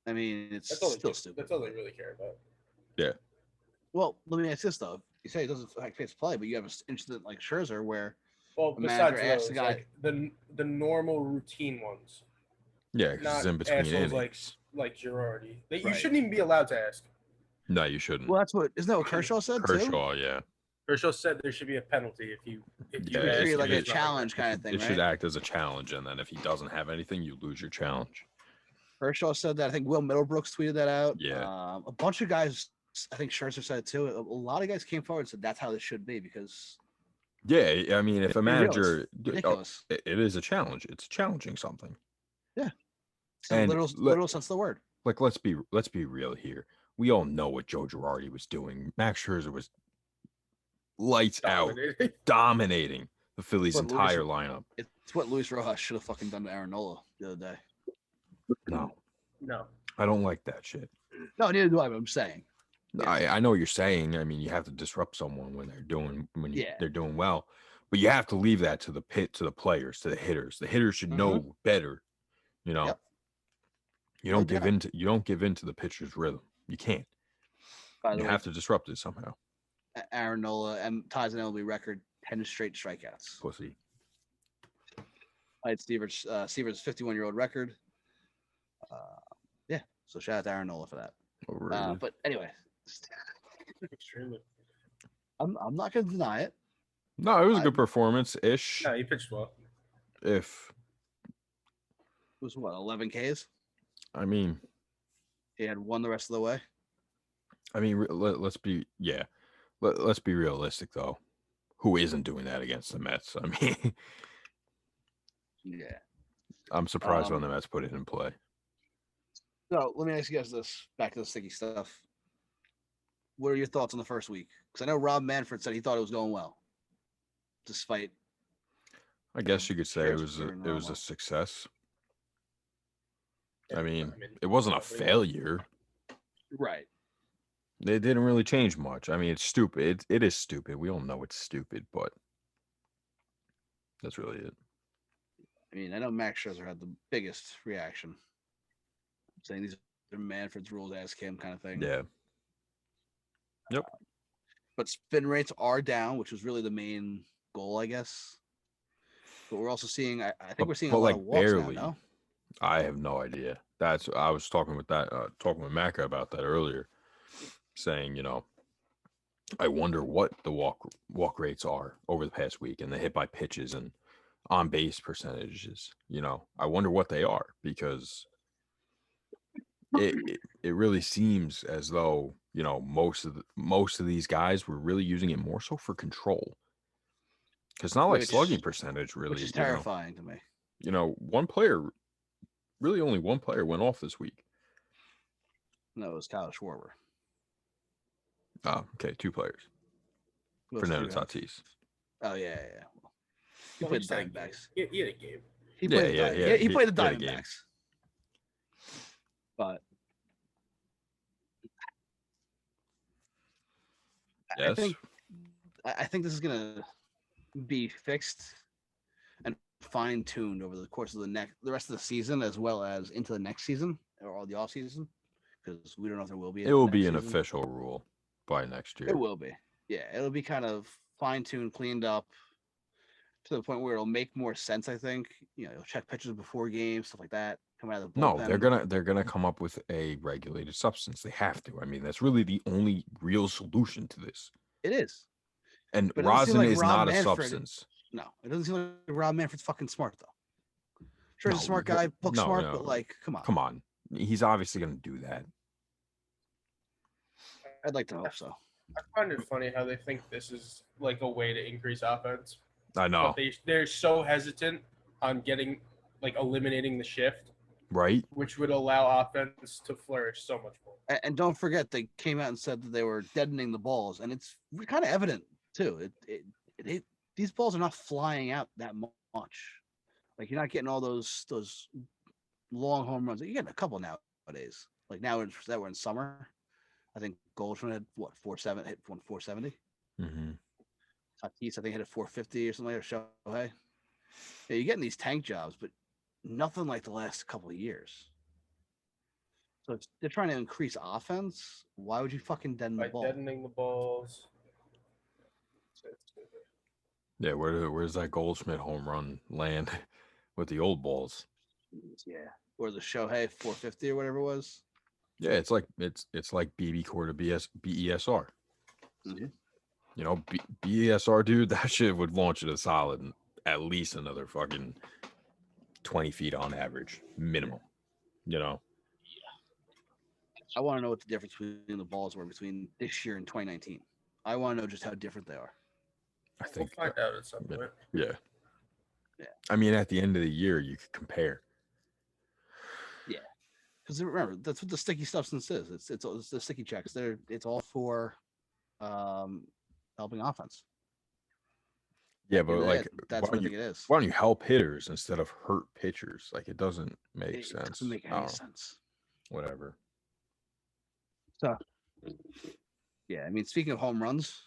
I mean, it's That's all still stupid. That's all they really care about. yeah. Well, let me ask this though. You say it doesn't affect pace of play, but you have an incident like Scherzer where Well, the besides manager asks those, the guy, like the normal routine ones, Yeah, because it's not in between assholes innings. like Girardi. You Right. shouldn't even be allowed to ask. No, you shouldn't. well, isn't that what Kershaw said too? Kershaw, yeah. Kershaw said there should be a penalty if you Yeah, It should it's- be like a it- challenge kind of thing, It right? should act as a challenge, and then if he doesn't have anything, you lose your challenge. Kershaw said that. I think Will Middlebrooks tweeted that out. Yeah. A bunch of guys, I think Scherzer said it too. A lot of guys came forward and said that's how this should be because Yeah, I mean, if a manager, ridiculous. it is a challenge. It's challenging something. It's the And literal sense of the word. Like, let's be real here. We all know what Joe Girardi was doing. Max Scherzer was lights out, dominating the Phillies' But entire lineup. It's what Luis Rojas should have fucking done to Aaron Nola the other day. No. I don't like that shit. No, neither do I. But I'm saying. I know what you're saying. I mean, you have to disrupt someone when they're doing Yeah. they're doing well, but you have to leave that to the players, to the hitters. The hitters should know better. You know, Yep. you don't No doubt. you don't give in to the pitcher's rhythm. You can't. By the You way, have to disrupt it somehow. Aaron Nola and ties an MLB record 10 straight strikeouts. Pussy. It's Seaver's 51-year-old record. Yeah, so shout out to Aaron Nola for that. Overrated. But anyway, Extremely. I'm not going to deny it. No, it was a good performance ish. No, he pitched well. If It was what, 11 Ks? I mean, He had one the rest of the way. let's be let's be realistic though. Who isn't doing that against the Mets? I mean, Yeah. I'm surprised when the Mets put it in play. So let me ask you guys this. Back to the sticky stuff. What are your thoughts on the first week? Because I know Rob Manfred said he thought it was going well, despite. I guess you could say it was very a normal. success. I mean, mean, it wasn't a probably not. failure. Right. It didn't really change much. I mean, it's stupid. It is stupid. We all know it's stupid, but that's really it. I mean, I know Max Scherzer had the biggest reaction, saying these are Manfred's rules, ask him kind of thing. Yeah. Yep. But spin rates are down, which was really the main goal, I guess. But we're also seeing, I think we're seeing a but lot like of walks barely. now, no? I have no idea. I was talking with Macca about that earlier, saying, I wonder what the walk rates are over the past week and the hit by pitches and on base percentages. I wonder what they are, because it really seems as though most of these guys were really using it more so for control. Because it's not like slugging percentage really, which is terrifying to me. Only one player went off this week. No, it was Kyle Schwarber. Oh, okay, 2 players. Fernando Tatis. Oh yeah. He played the Diamondbacks. He had a game. He played the Diamondbacks. But yes. I think this is gonna be fixed and fine-tuned over the course of the rest of the season, as well as into the next season or the off season, because we don't know if there will be. It will be an official rule by next year. It will be. Yeah, it'll be kind of fine-tuned, cleaned up to the point where it'll make more sense. I think you'll check pitches before games, stuff like that. Come out of the bullpen. No, they're gonna come up with a regulated substance. They have to. I mean, that's really the only real solution to this. It is. And rosin is not a substance. No, it doesn't seem like Rob Manfred's fucking smart though. Sure, he's a smart guy, book smart, but like, come on. Come on. He's obviously gonna do that. I'd like to hope so. I find it funny how they think this is like a way to increase offense. I know. But they're so hesitant on eliminating the shift. Right. Which would allow offense to flourish so much more. And don't forget, they came out and said that they were deadening the balls, and it's kind of evident too. These balls are not flying out that much. Like, you're not getting all those long home runs. You're getting a couple nowadays. Like now that we're in summer, I think Goldschmidt had 470, hit 470. Mm-hmm. Tatis, I think, hit a 450 or something like that. Shohei. Yeah, you're getting these tank jobs, but nothing like the last couple of years. So they're trying to increase offense. Why would you fucking deaden the ball? Deadening the balls. Yeah, where's that Goldschmidt home run land with the old balls? Yeah, or the Shohei 450 or whatever it was. Yeah, it's like BB core to BESR. Mm-hmm. BESR, dude, that shit would launch it a solid at least another fucking 20 feet on average, minimum. Yeah. I want to know what the difference between the balls were between this year and 2019. I want to know just how different they are. I think we'll find out at some point. Yeah. Yeah. I mean, at the end of the year, you could compare. Yeah. Because remember, that's what the sticky substance is. It's the sticky checks. It's all for helping offense. Yeah, but like that's what I think it is. Why don't you help hitters instead of hurt pitchers? Like, it doesn't make sense. It doesn't make any sense. Whatever. So, yeah, I mean, speaking of home runs,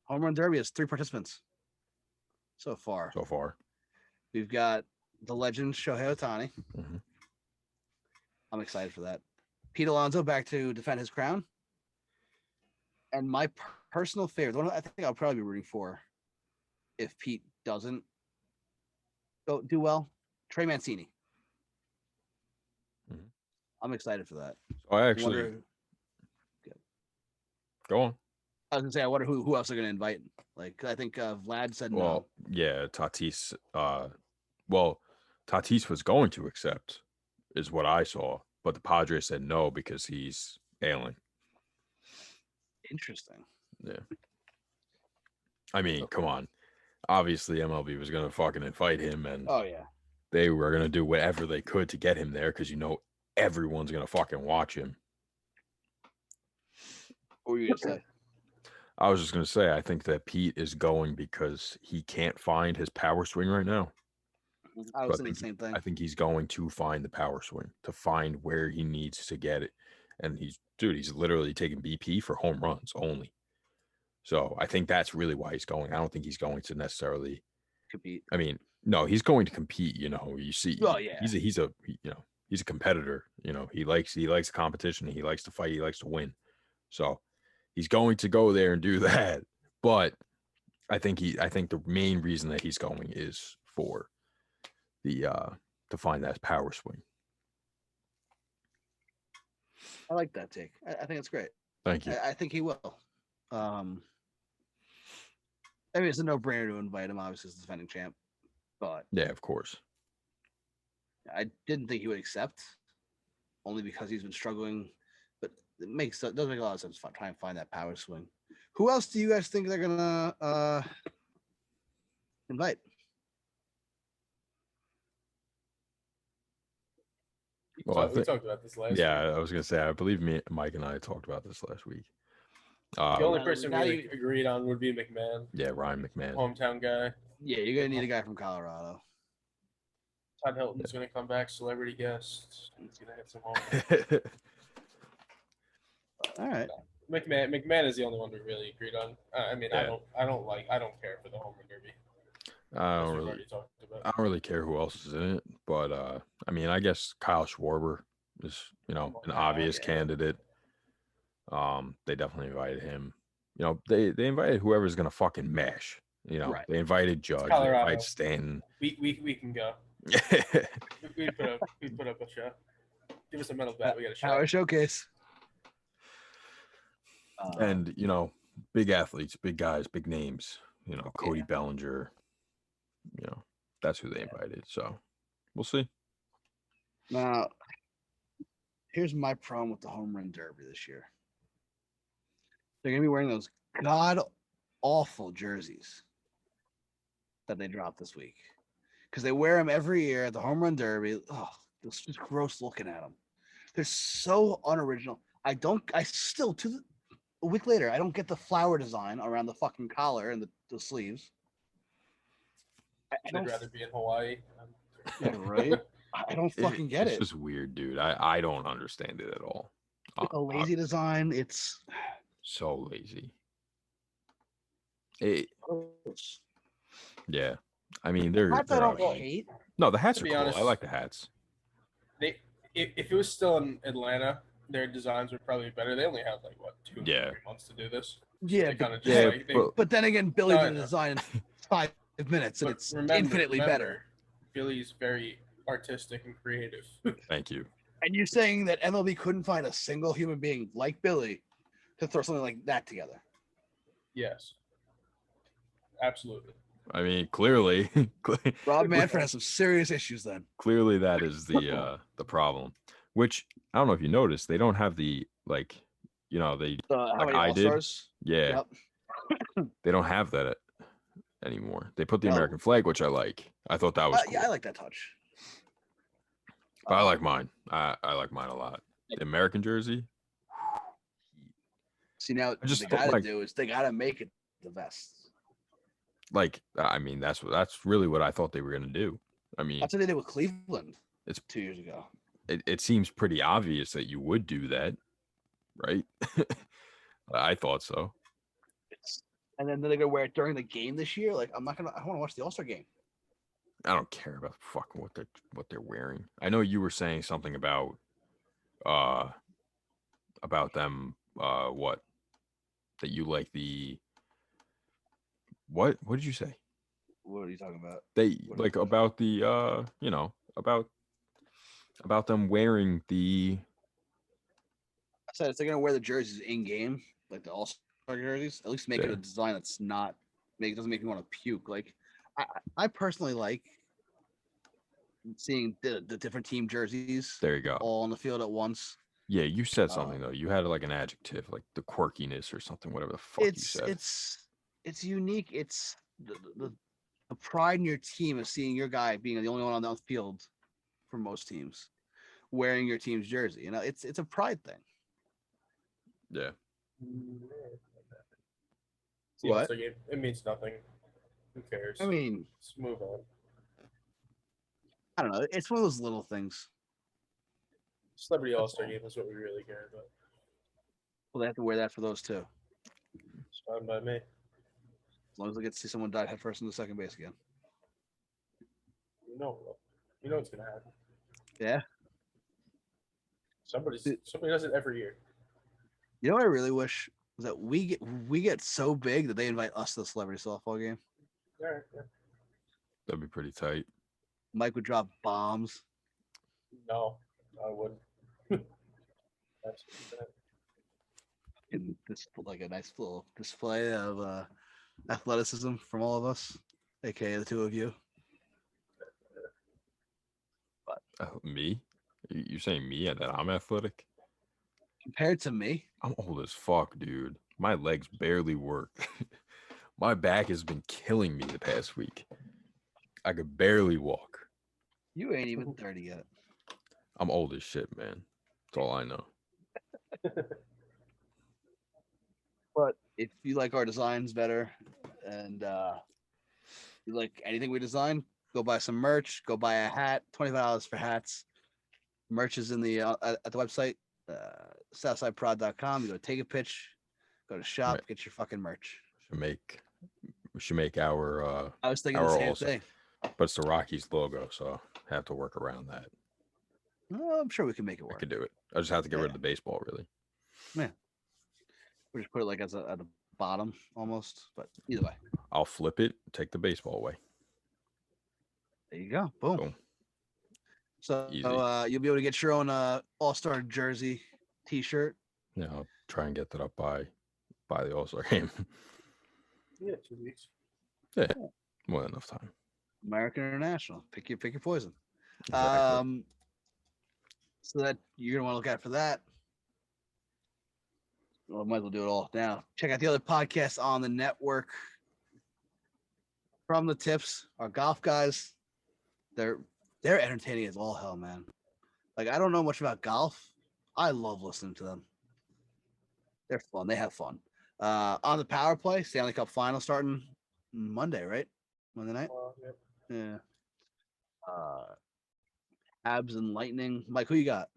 Homerun Derby has 3 participants so far. We've got the legend Shohei Ohtani. Mm-hmm. I'm excited for that. Pete Alonso back to defend his crown. And my personal favorite, the one I think I'll probably be rooting for if Pete doesn't do well, Trey Mancini. Mm-hmm. I'm excited for that. I actually go on. I was gonna say, I wonder who else they're gonna invite. Like, I think Vlad said no. Well, yeah, Tatis. Tatis was going to accept, is what I saw, but the Padres said no because he's ailing. Interesting. Yeah. I mean, come on. Obviously, MLB was gonna fucking invite him, and oh yeah, they were gonna do whatever they could to get him there because everyone's gonna fucking watch him. What were you gonna say? I was just gonna say, I think that Pete is going because he can't find his power swing right now. I was thinking the same thing. I think he's going to find the power swing, to find where he needs to get it. And he's literally taking BP for home runs only. So I think that's really why he's going. I don't think he's going to necessarily compete. I mean, no, he's going to compete. You see, well, yeah, he's a competitor. He likes the competition. He likes to fight. He likes to win. So he's going to go there and do that. But I think the main reason that he's going is for to find that power swing. I like that take. I think it's great. Thank you. I think he will. I mean, it's a no-brainer to invite him. Obviously, as the defending champ, but Yeah, of course. I didn't think he would accept, only because he's been struggling. But it does make a lot of sense to try and find that power swing. Who else do you guys think they're gonna invite? Well, We talked about this last week. yeah, I was gonna say, I believe Mike and I talked about this last week. The only Now- person now we you- agreed on would be McMahon, Yeah, Ryan McMahon. hometown guy. Yeah, you're gonna need a guy from Colorado. Todd Hilton's gonna come back, celebrity guest. He's gonna hit some home. All right. McMahon is the only one we really agreed on. I mean, Yeah. I don't care for the Homerun Derby. I As don't we've really, already talked about. I don't really care who else is in it, but I mean, I guess Kyle Schwarber is, you know, an obvious yeah. candidate. They definitely invited him. You know, they invited whoever's gonna fucking mash. You know, Right. they invited Judge, they Colorado. invited Stanton. We can go. We put up a show. Give us a medal bat. We got a Power shot. showcase. And you know, big athletes, big guys, big names. You know, Cody Yeah. Bellinger. You know, that's who they invited. So we'll see. Now, here's my problem with the Homerun Derby this year. They're gonna be wearing those god awful jerseys that they dropped this week, because they wear them every year at the Homerun Derby. Oh, it's just gross looking at them. They're so unoriginal. I still a week later, I don't get the flower design around the fucking collar and the sleeves. I I'd don't, rather be in Hawaii. yeah, right? I don't fucking get It's it. just weird, dude. I don't understand it at all. It's a lazy design. It's So lazy. It, gross. yeah. I mean, they're Hats I don't ugly. hate. No, the hats To are be cool. honest- I like the hats. If it was still in Atlanta, their designs would probably be better. They only have like what 2 Yeah. 3 months to do this. Yeah, They kind of yeah, just like they, but- But then again, Billy No, I did the know. design in 5 minutes, and but it's infinitely better. Billy's very artistic and creative. Thank you. And you're saying that MLB couldn't find a single human being like Billy to throw something like that together? Yes, absolutely. I mean, clearly, Rob Manfred has some serious issues then. clearly that is the problem. Which I don't know if you noticed, they don't have the like, you know, they How Like many I did? All-Stars? yeah, Yep. they don't have that anymore. They put the No. American flag, which I like. I thought that was cool. Yeah, I like that touch. But I like mine. I like mine a lot. The American jersey. See, now I just what they don't got to like- do is they got to make it the vest. Like, I mean, that's really what I thought they were gonna do. I mean, That's what they did with Cleveland. It's- 2 years ago. it seems pretty obvious that you would do that, right? I thought so. And then they're gonna wear it during the game this year. Like, I want to watch the All-Star game. I don't care about fucking what they're wearing. I know you were saying something about them what that you like the what did you say? What are you talking about? They What like is it? about the you know about them wearing the I said if they're gonna wear the jerseys in game, like the All-Star jerseys, at least make it Yeah. a design that's not doesn't make me want to puke. Like, I personally like seeing the different team jerseys there you go. all on the field at once. Yeah, you said something though. You had like an adjective, like the quirkiness or something, whatever the fuck you said. It's unique. It's the pride in your team of seeing your guy being the only one on the field for most teams, wearing your team's jersey. You know, it's a pride thing. Yeah. It's the What? All-Star game. It means nothing. Who cares? I mean, Let's move on. I don't know. It's one of those little things. Celebrity That's All-Star all. game is what we really care about. Well, they have to wear that for those too, It's fine by me. as long as they get to see someone dive headfirst into second base again. You know what's gonna happen. Yeah. Somebody does it every year. You know what I really wish was that we get so big that they invite us to the celebrity softball game. All right. Yeah. That'd be pretty tight. Mike would drop bombs. No, I wouldn't. That's And this like a nice little display of athleticism from all of us, aka the two of you. Me? You saying me and that I'm athletic? Compared to me, I'm old as fuck, dude. My legs barely work. My back has been killing me the past week. I could barely walk. you ain't even 30 yet. I'm old as shit, man. That's all I know. But if you like our designs better and you like anything we design, go buy some merch. Go buy a hat. $25 for hats. Merch is in the at the website, 𝒑𝒓𝒂𝒅𝒊𝒏𝒈. You go take a pitch, go to shop, Right. get your fucking merch. We should make our I was thinking the same also, thing. but it's the Rockies logo, so I have to work around that. Well, I'm sure we can make it I work. could do it. I just have to get rid of the baseball, really. We just put it like at the bottom almost, but either way. I'll flip it, take the baseball away. There you go. Boom. Boom. So Easy. you'll be able to get your own All-Star jersey t-shirt. Yeah, I'll try and get that up by the All-Star game. Yeah, 2 weeks. Yeah, more than enough time. American International. Pick your poison. Exactly. So that you're gonna want to look out for that. Well, might as well do it all now. Check out the other podcasts on the network. From the tips, our golf guys, they're entertaining as all hell, man. Like, I don't know much about golf. I love listening to them. They're fun. They have fun. On the power play, Stanley Cup final starting Monday, right? Monday night. Yeah. Yeah. Abs and Lightning. Mike, who you got?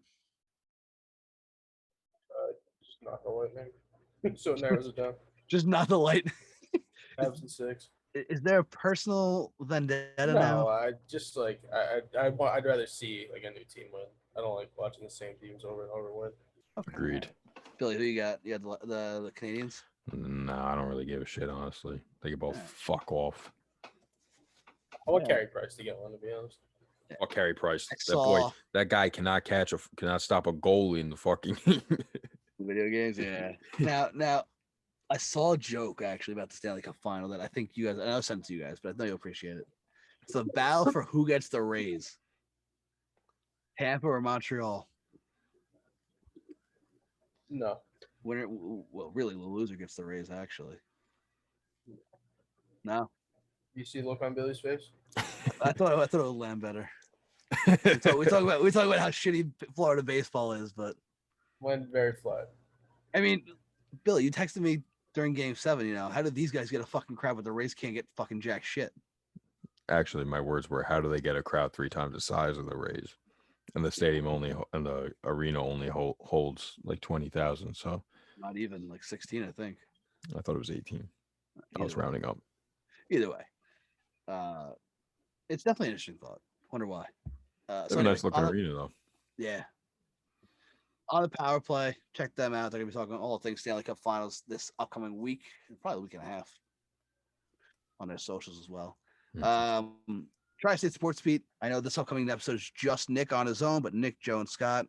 Just not the lightning. So it narrows it down. Just not the light. Habs and 6. Is there a personal vendetta No, now? I just like I'd rather see like a new team win. I don't like watching the same teams over and over win. Okay. Agreed. Billy, who you got? You got the Canadians? No, I don't really give a shit, honestly. They can both Alright. fuck off. I want Yeah. Carey Price to get one, to be honest. I'll carry Price. I That boy, saw that guy cannot stop a goalie in the fucking. video games. Yeah. Now, I saw a joke actually about the Stanley Cup final that I think you guys. And I'll send it to you guys, but I know you'll appreciate it. It's the battle for who gets the raise. Tampa or Montreal? No. Winner. Well, really, the loser gets the raise. Actually. No, You see the look on Billy's face? I thought it would land better. We talk about how shitty Florida baseball is, but Went very flat. I mean, Billy, you texted me during Game 7. You know, how did these guys get a fucking crowd, but the Rays can't get fucking jack shit? Actually, my words were, "How do they get a crowd 3 times the size of the Rays?" And the stadium and the arena only holds like 20,000. So Not even like 16, I think. I thought it was 18. I was Either way. rounding up. Either way, it's definitely an interesting thought. Wonder why. They have So a anyway, nice looking arena, though. yeah. On the power play, check them out. They're gonna be talking all things Stanley Cup Finals this upcoming week, probably a week and a half, on their socials as well. Tri-State Sports Beat. I know this upcoming episode is just Nick on his own, but Nick, Joe, and Scott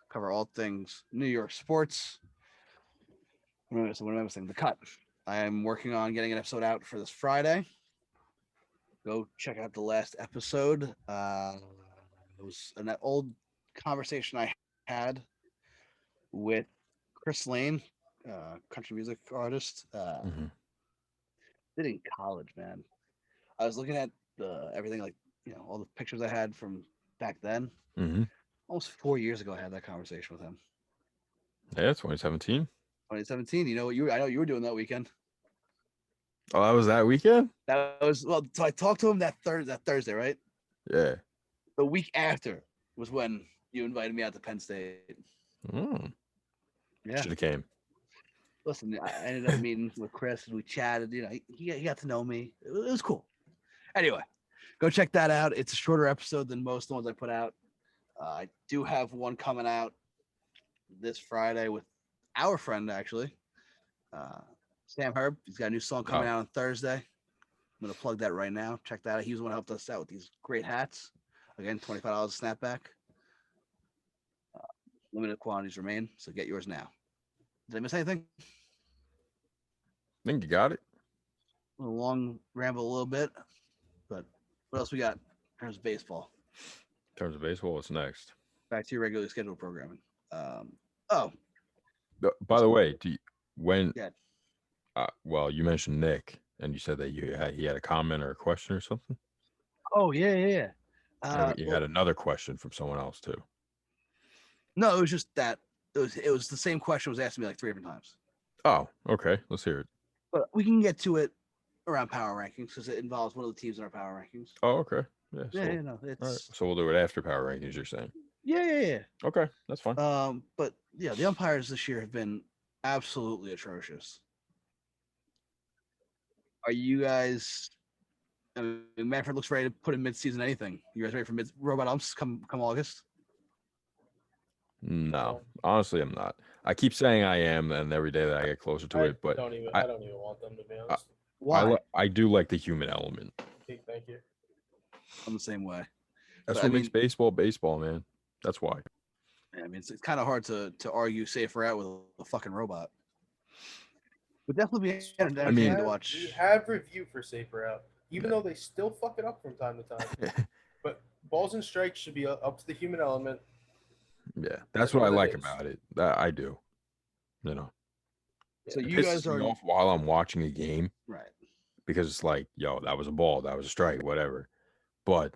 cover all things New York sports. What am I missing? The Cut. I am working on getting an episode out for this Friday. Go check out the last episode. It was an old conversation I had with Chris Lane, country music artist. Did in college, man. I was looking at everything, like, you know, all the pictures I had from back then. Almost 4 years ago, I had that conversation with him. Yeah, 2017. 2017. You know what I know you were doing that weekend. Oh, that was that weekend? That was, well, so I talked to him that Thursday, right? Yeah. The week after was when you invited me out to Penn State. Yeah. Should have came. Listen, I ended up meeting with Chris and we chatted. You know, he got to know me. It was cool. Anyway, go check that out. It's a shorter episode than most of the ones I put out. I do have one coming out this Friday with our friend, actually, Sam Herb. He's got a new song coming out on Thursday. I'm going to plug that right now. Check that out. He was the one who helped us out with these great hats. Again, $25 snapback. Limited quantities remain, so get yours now. Did I miss anything? I think you got it. A long ramble a little bit, but what else we got in terms of baseball? In terms of baseball, what's next? Back to your regularly scheduled programming. By the way, when? Yeah. Well, you mentioned Nick, and you said that he had a comment or a question or something. Oh yeah. And you had another question from someone else too. No, it was just that it was the same question was asked to me like 3 different times. Oh, okay. Let's hear it. But we can get to it around power rankings because it involves one of the teams in our power rankings. Oh, okay. Yeah. Yeah, no, it's all right. So we'll do it after power rankings. You're saying? Yeah. Okay, that's fine. But yeah, the umpires this year have been absolutely atrocious. Are you guys? I mean, Manfred looks ready to put in mid-season anything. You guys ready for robot umps come August? No, honestly, I'm not. I keep saying I am, and every day that I get closer to it, but I don't even want them to be honest. Why? I do like the human element. Thank you. I'm the same way. That's But, what I makes baseball, man. That's why. I mean, it's kind of hard to argue safer out with a fucking robot. Would definitely be entertaining to watch. We have review for safer out, even though they still fuck it up from time to time. But balls and strikes should be up to the human element. Yeah, that's what I like about it. That I do. You know. So It you pisses guys are me off while I'm watching a game, right? because it's like, yo, that was a ball, that was a strike, whatever. But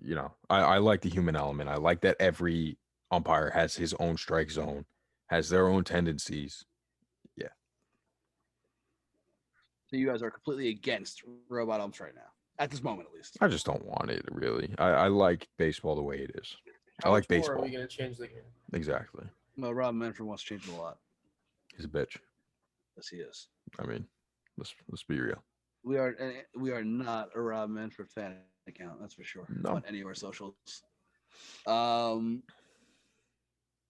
you know, I like the human element. I like that every umpire has his own strike zone, has their own tendencies. Yeah. So you guys are completely against robot umps right now, at this moment at least. I just don't want it really. I like baseball the way it is. How I like much more baseball. Are we gonna change the game? Exactly. No, Rob Manfred wants to change it a lot. He's a bitch. Yes, he is. I mean, let's be real. We are not a Rob Manfred fan account, that's for sure. No. On any of our socials.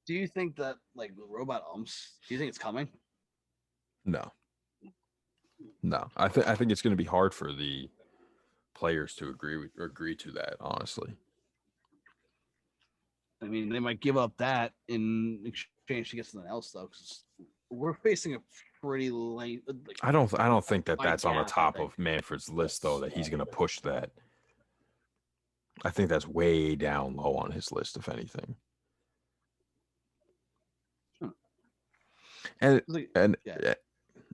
Do you think that like the robot umps? Do you think it's coming? No. I think it's going to be hard for the players to agree to that. Honestly. I mean, they might give up that in exchange to get something else, though, because we're facing a pretty late. Like, I don't think that that's on the gap, I top think. of Manfred's list, though, that he's going to push that. I think that's way down low on his list, if anything. And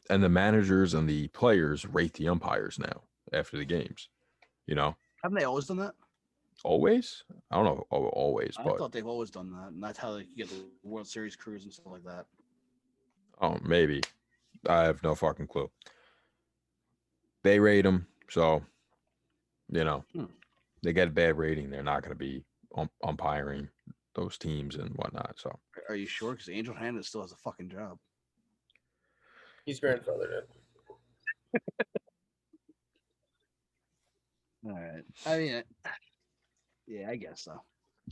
the managers and the players rate the umpires now after the games. You know, haven't they always done that? Always? I don't know. Always, I but thought they've always done that, and that's how they get the World Series crews and stuff like that. Oh, maybe. I have no fucking clue. They rate them, so you know they get a bad rating. They're not going to be umpiring those teams and whatnot. So, are you sure? Because Angel Hernandez still has a fucking job. He's grandfathered in. All right. I mean, yeah, I guess so.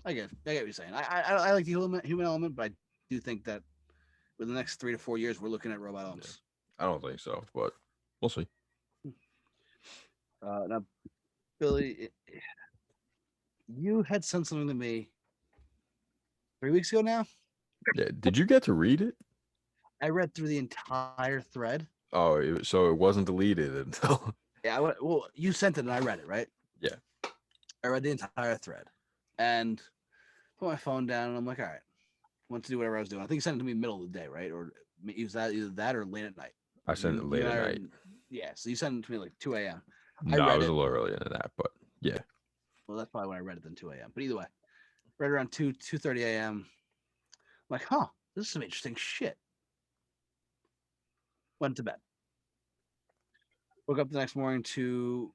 I get what you're saying. I like the human element, but I do think that with the next 3 to 4 years, we're looking at robot umps. I don't think so, but we'll see. Now, Billy, you had sent something to me 3 weeks ago now. Yeah. Did you get to read it? I read through the entire thread. Oh, so it wasn't deleted until. Yeah. Well, you sent it and I read it, right? Yeah. I read the entire thread and put my phone down, and I'm like, all right, went to do whatever I was doing. I think you sent it to me middle of the day, right? Or it was either that or late at night. I sent it late at night. Yeah, so you sent it to me like 2 a.m. No, it was a little earlier than that, but yeah. Well, that's probably when I read it than 2 a.m. But either way, read around 2:30 a.m. I'm like, huh, this is some interesting shit. Went to bed. Woke up the next morning to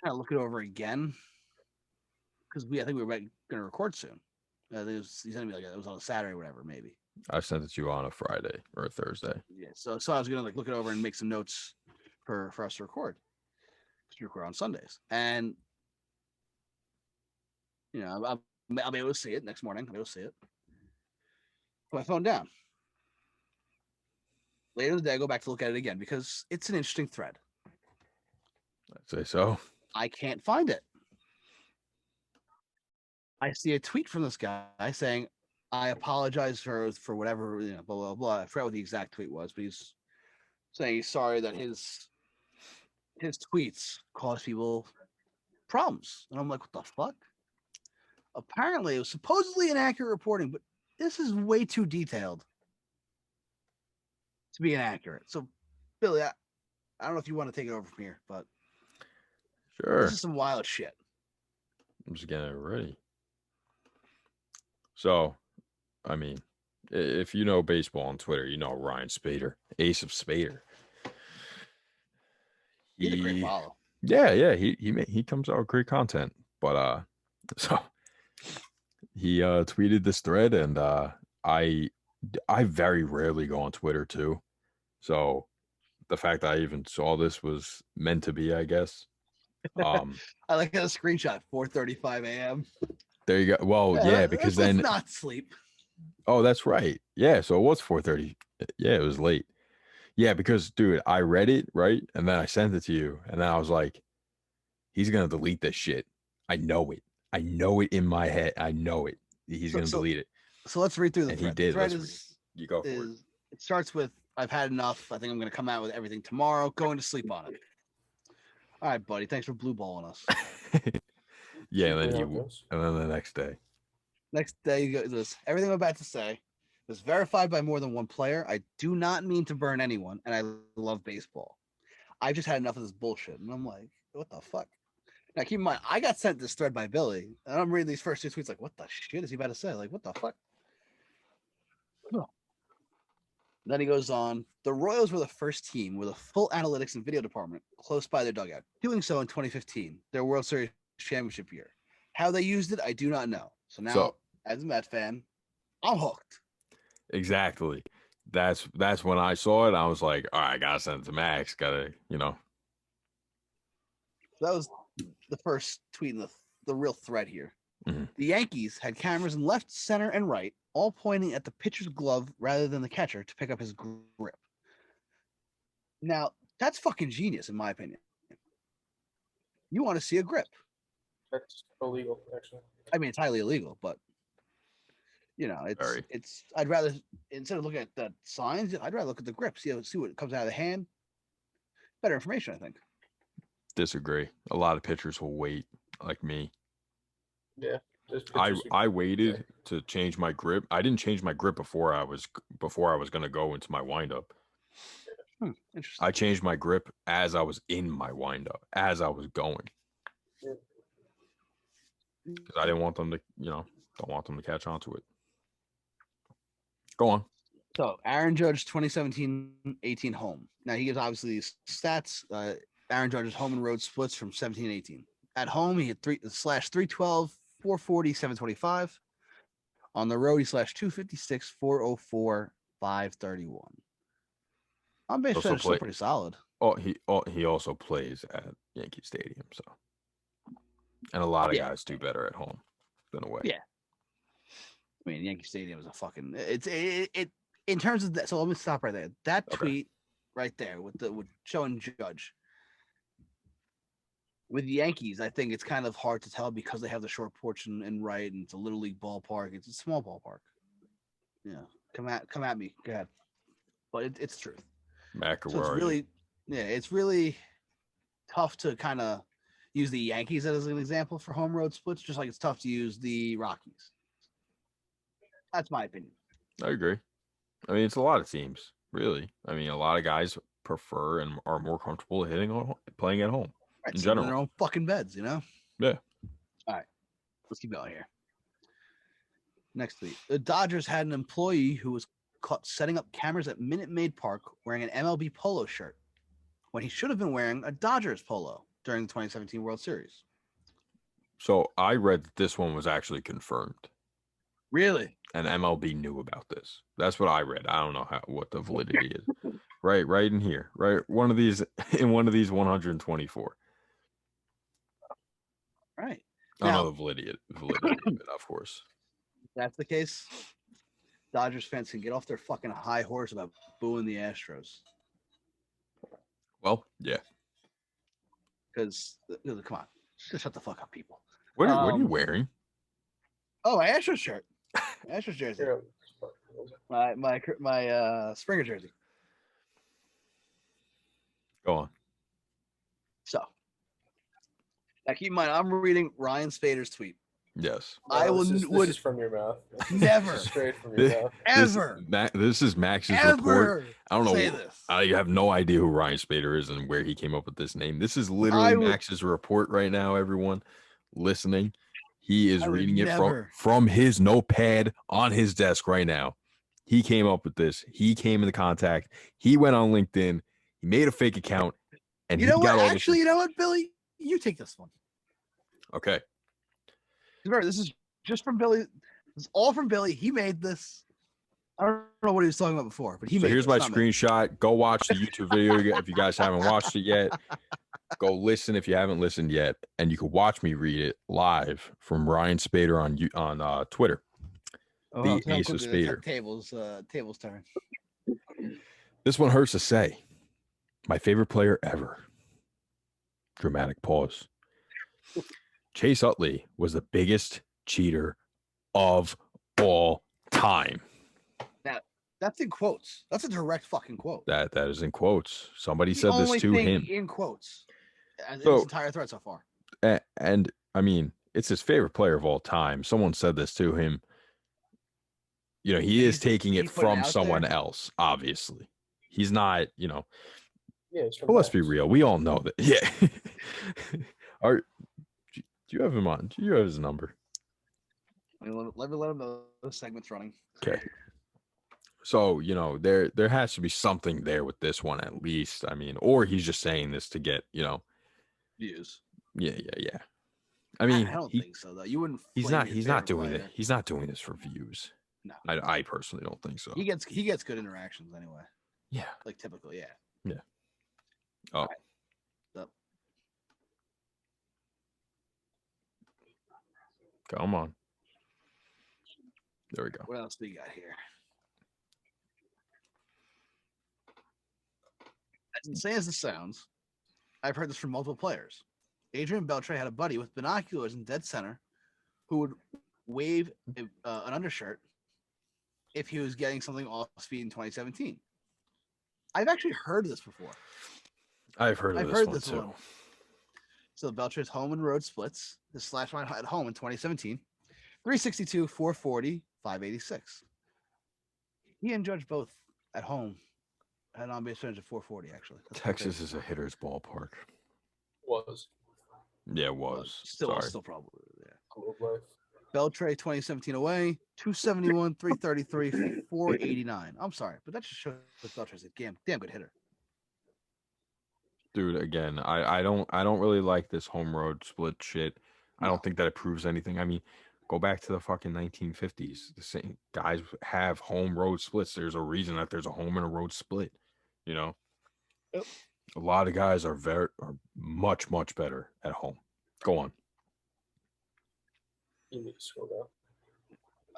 kind of look it over again because I think we were going to record soon. I think you sent me like it was on a Saturday or whatever, maybe. I sent it to you on a Friday or a Thursday. Yeah, so I was gonna like look it over and make some notes for us to record. Because we record on Sundays, and you know I'll be able to see it next morning. I'll be able to see it. Put my phone down. Later in the day, I go back to look at it again because it's an interesting thread. I'd say so. I can't find it. I see a tweet from this guy saying, I apologize for whatever, blah blah blah. I forgot what the exact tweet was, but he's saying he's sorry that his tweets cause people problems. And I'm like, what the fuck? Apparently, it was supposedly inaccurate reporting, but this is way too detailed to be inaccurate. So, Billy, I don't know if you want to take it over from here, but Sure. this is some wild shit. I'm just getting it ready. So, I mean, if you know baseball on Twitter, you know Ryan Spader, Ace of Spader. He's a great follow. Yeah, he comes out with great content. But so he tweeted this thread, and I very rarely go on Twitter too. So the fact that I even saw this was meant to be, I guess. I like that screenshot, 4:35 a.m. There you go. Well, yeah, because then let's not sleep. Oh, that's right. Yeah, so it was 4:30. Yeah, it was late. Yeah, because dude, I read it, right? And then I sent it to you, and then I was like, he's gonna delete this shit. I know it. I know it in my head. I know it. He's gonna delete it. So let's read through the And thread. he did. The thread you go for it. It starts with, I've had enough. I think I'm gonna come out with everything tomorrow. Going to sleep on it. All right, buddy. Thanks for blue balling us. Yeah, and then the next day. Next day, you go this. Everything I'm about to say was verified by more than one player. I do not mean to burn anyone, and I love baseball. I've just had enough of this bullshit. And I'm like, what the fuck? Now, keep in mind, I got sent this thread by Billy, and I'm reading these first two tweets like, what the shit is he about to say? Like, what the fuck? Then he goes on, the Royals were the first team with a full analytics and video department close by their dugout, doing so in 2015, their World Series championship year. How they used it, I do not know. So now, as a Met fan, I'm hooked. Exactly. That's when I saw it. I was like, all right, I gotta send it to Max. Gotta, So that was the first tweet in the real thread here. Mm-hmm. The Yankees had cameras in left, center, and right, all pointing at the pitcher's glove rather than the catcher to pick up his grip. Now, that's fucking genius, in my opinion. You want to see a grip. That's illegal, actually. I mean, it's highly illegal, but it's. I'd rather, instead of looking at the signs, I'd rather look at the grip, see what comes out of the hand. Better information, I think. Disagree. A lot of pitchers will wait, like me. Yeah. I waited to change my grip. I didn't change my grip before I was gonna go into my windup. Interesting. I changed my grip as I was in my windup, as I was going. Because I didn't want them to, don't want them to catch on to it. Go on. So Aaron Judge 2017-18 home. Now he gives obviously these stats. Aaron Judge's home and road splits from 17-18. At home, he had /312, 440, 725. On the road, he /256, 404, 531. On base percentage still pretty solid. He also plays at Yankee Stadium, so. And a lot of guys do better at home than away. Yeah. I mean, Yankee Stadium is a fucking it in terms of that. So let me stop right there. That tweet right there with showing Judge. With the Yankees, I think it's kind of hard to tell because they have the short porch and right, and it's a little league ballpark. It's a small ballpark. Yeah, come at me. Go ahead. But it's the truth. Mac, so it's really tough to kind of use the Yankees as an example for home road splits, just like it's tough to use the Rockies. That's my opinion. I agree. I mean, it's a lot of teams, really. I mean, a lot of guys prefer and are more comfortable playing at home. Right, in general, in their own fucking beds, Yeah. All right, let's keep going here. Next tweet: the Dodgers had an employee who was caught setting up cameras at Minute Maid Park wearing an MLB polo shirt when he should have been wearing a Dodgers polo during the 2017 World Series. So I read that this one was actually confirmed. Really? And MLB knew about this. That's what I read. I don't know what the validity is. Right in here. Right, one of these 124. Right. I don't know the validity of it, of course. If that's the case, Dodgers fans can get off their fucking high horse about booing the Astros. Well, yeah. Because, come on. Just shut the fuck up, people. What are you wearing? Oh, my Astros shirt. Astros jersey. Here, My Springer jersey. Go on. So now keep in mind, I'm reading Ryan Spader's tweet. Yes. I will this would is from your mouth. never Straight from your mouth. ever This is Max's report. ever I don't know. say this. I have no idea who Ryan Spader is and where he came up with this name. This is literally Max's report right now, everyone listening. He is reading it from his notepad on his desk right now. He came up with this. He came into contact. He went on LinkedIn. He made a fake account. And you know what? Actually, you know what, Billy? You take this one. Okay. Remember, this is just from Billy. This is all from Billy. He made this. I don't know what he was talking about before, but here's my screenshot. Go watch the YouTube video if you guys haven't watched it yet. Go listen if you haven't listened yet, and you can watch me read it live from Ryan Spader on Twitter. The Ace of Spader. Tables turn. This one hurts to say. My favorite player ever. Dramatic pause. Chase Utley was the biggest cheater of all time. Now, that's in quotes. That's a direct fucking quote. That is in quotes. Somebody said this to him. In quotes. So, this entire thread so far. And I mean, it's his favorite player of all time. Someone said this to him. You know, he is taking it from someone else, obviously. He's not, you know. Yeah, but let's be real. We all know that. Yeah. Do you have him on? Do you have his number? Let me let him know the segment's running. Okay. So, you know, there has to be something there with this one at least. I mean, or he's just saying this to get, you know, views. Yeah. I mean, I don't think so though. You wouldn't. He's not doing it. He's not doing this for views. No. I personally don't think so. He gets good interactions anyway. Yeah. Like typically, yeah. Yeah. Oh. Right. So. Come on. There we go. What else do we got here? As insane as this sounds, I've heard this from multiple players. Adrian Beltre had a buddy with binoculars in dead center who would wave an undershirt if he was getting something off speed in 2017. I've actually heard this before. I've heard this one too. So Beltre's home and road splits. His slash line at home in 2017. 362, 440, 586. He and Judge both at home had an on-base percentage of 440, actually. Texas is a hitter's ballpark. Was. Yeah, it was. Still probably, yeah. Beltre 2017 away, 271, 333, 489. I'm sorry, but that just shows that Beltre's a damn good hitter. Dude, again, I don't really like this home road split shit. No. I don't think that it proves anything. I mean, go back to the fucking 1950s. The same guys have home road splits. There's a reason that there's a home and a road split. You know, yep. A lot of guys are much better at home. Go on. You need to scroll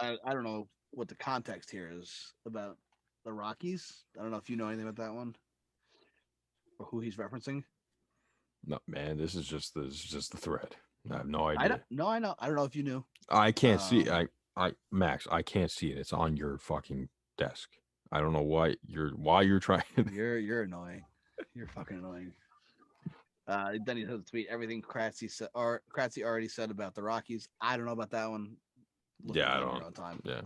down. I don't know what the context here is about the Rockies. I don't know if you know anything about that one or who he's referencing. No, man, this is just the thread. I have no idea. I know. I don't know if you knew. I can't see. Max, I can't see it. It's on your fucking desk. I don't know why you're trying. You're annoying. You're fucking annoying. Then he says the tweet everything Kratzy already said about the Rockies. I don't know about that one. Yeah, I don't. Time. Yeah.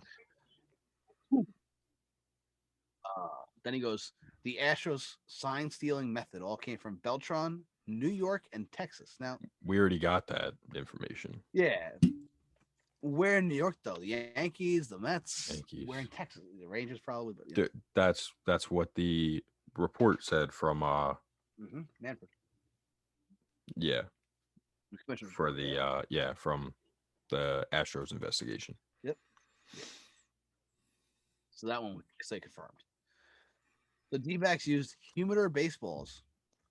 Then he goes, the Astros sign stealing method all came from Beltran, New York, and Texas. Now we already got that information. Yeah. Where in New York though? The Yankees, the Mets. Yankees. Where in Texas? The Rangers probably. But dude, that's what the report said from Manfred. Yeah. For the from the Astros investigation. Yep. Yeah. So that one would say confirmed. The D-backs used humidor baseballs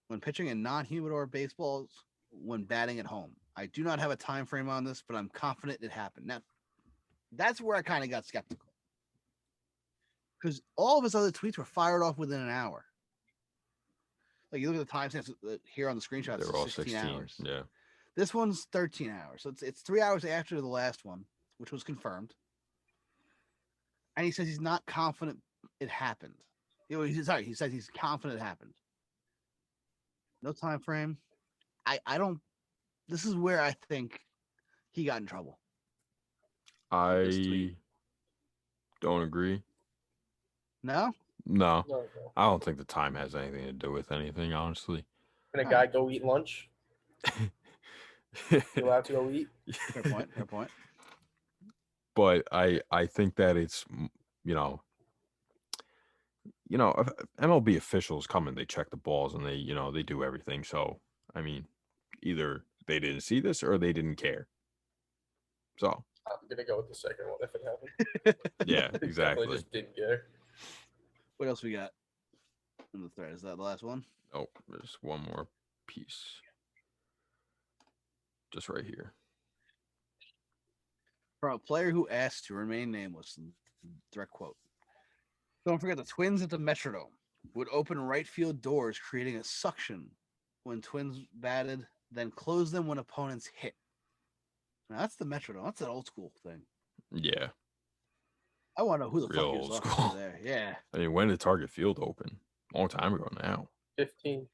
when pitching and non-humidor baseballs when batting at home. I do not have a time frame on this, but I'm confident it happened. Now, that's where I kind of got skeptical. Because all of his other tweets were fired off within an hour. Like, you look at the timestamps here on the screenshots, they're all 16 hours. Yeah. This one's 13 hours. So it's 3 hours after the last one, which was confirmed. and he says he's not confident it happened. He says he's confident it happened. No time frame. I don't. This is where I think he got in trouble. This I tweet. don't agree. No. No, No, no. I don't think the time has anything to do with anything, honestly. Can a guy go eat lunch? You allowed to go eat? Fair point. Fair point. But I think that it's MLB officials come and they check the balls and they do everything. So I mean, either they didn't see this or they didn't care. So I'm gonna go with the second one if it happened. yeah, They exactly. definitely just didn't care. What else we got in the thread? Is that the last one? Oh, there's one more piece. Just right here. From a player who asked to remain nameless. Direct quote. Don't forget the Twins at the Metrodome would open right field doors, creating a suction when Twins batted, then close them when opponents hit. Now that's the Metrodome. That's an old school thing. Yeah. I want to know who the Real fuck he was old talking school. to there. Yeah. I mean, when did Target Field open? A long time ago now. 15.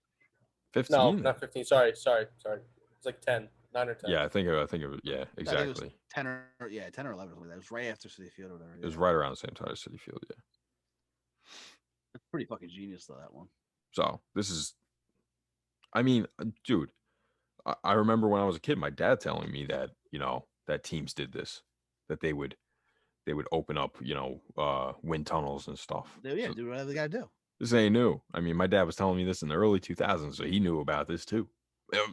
15? No, not 15. Sorry. It's like 10. 9 or 10. Yeah, I think it was. Yeah, I think it was exactly. 10 or 11 or something. That was right after City Field or whatever. It was right around the same time as City Field. Yeah. It's pretty fucking genius though, that one. So this is, I mean, dude, I remember when I was a kid, my dad telling me that that teams did this, that they would open up wind tunnels and stuff. Yeah, So do whatever they gotta do. this ain't new. I mean, my dad was telling me this in the early 2000s, so he knew about this too. Yeah.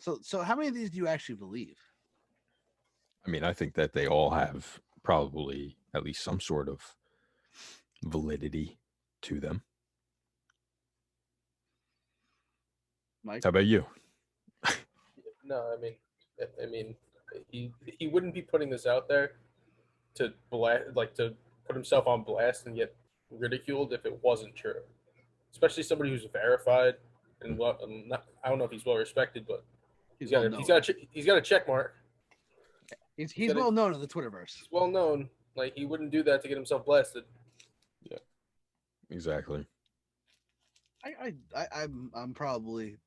So how many of these do you actually believe? I mean, I think that they all have probably at least some sort of validity to them. Mike? How about you? No, I mean, he wouldn't be putting this out there to to put himself on blast and get ridiculed if it wasn't true. Especially somebody who's verified and I don't know if he's well respected, but he's got a check mark. He's well known in the Twitterverse. He's well known. Like he wouldn't do that to get himself blasted. Yeah, exactly. I'm probably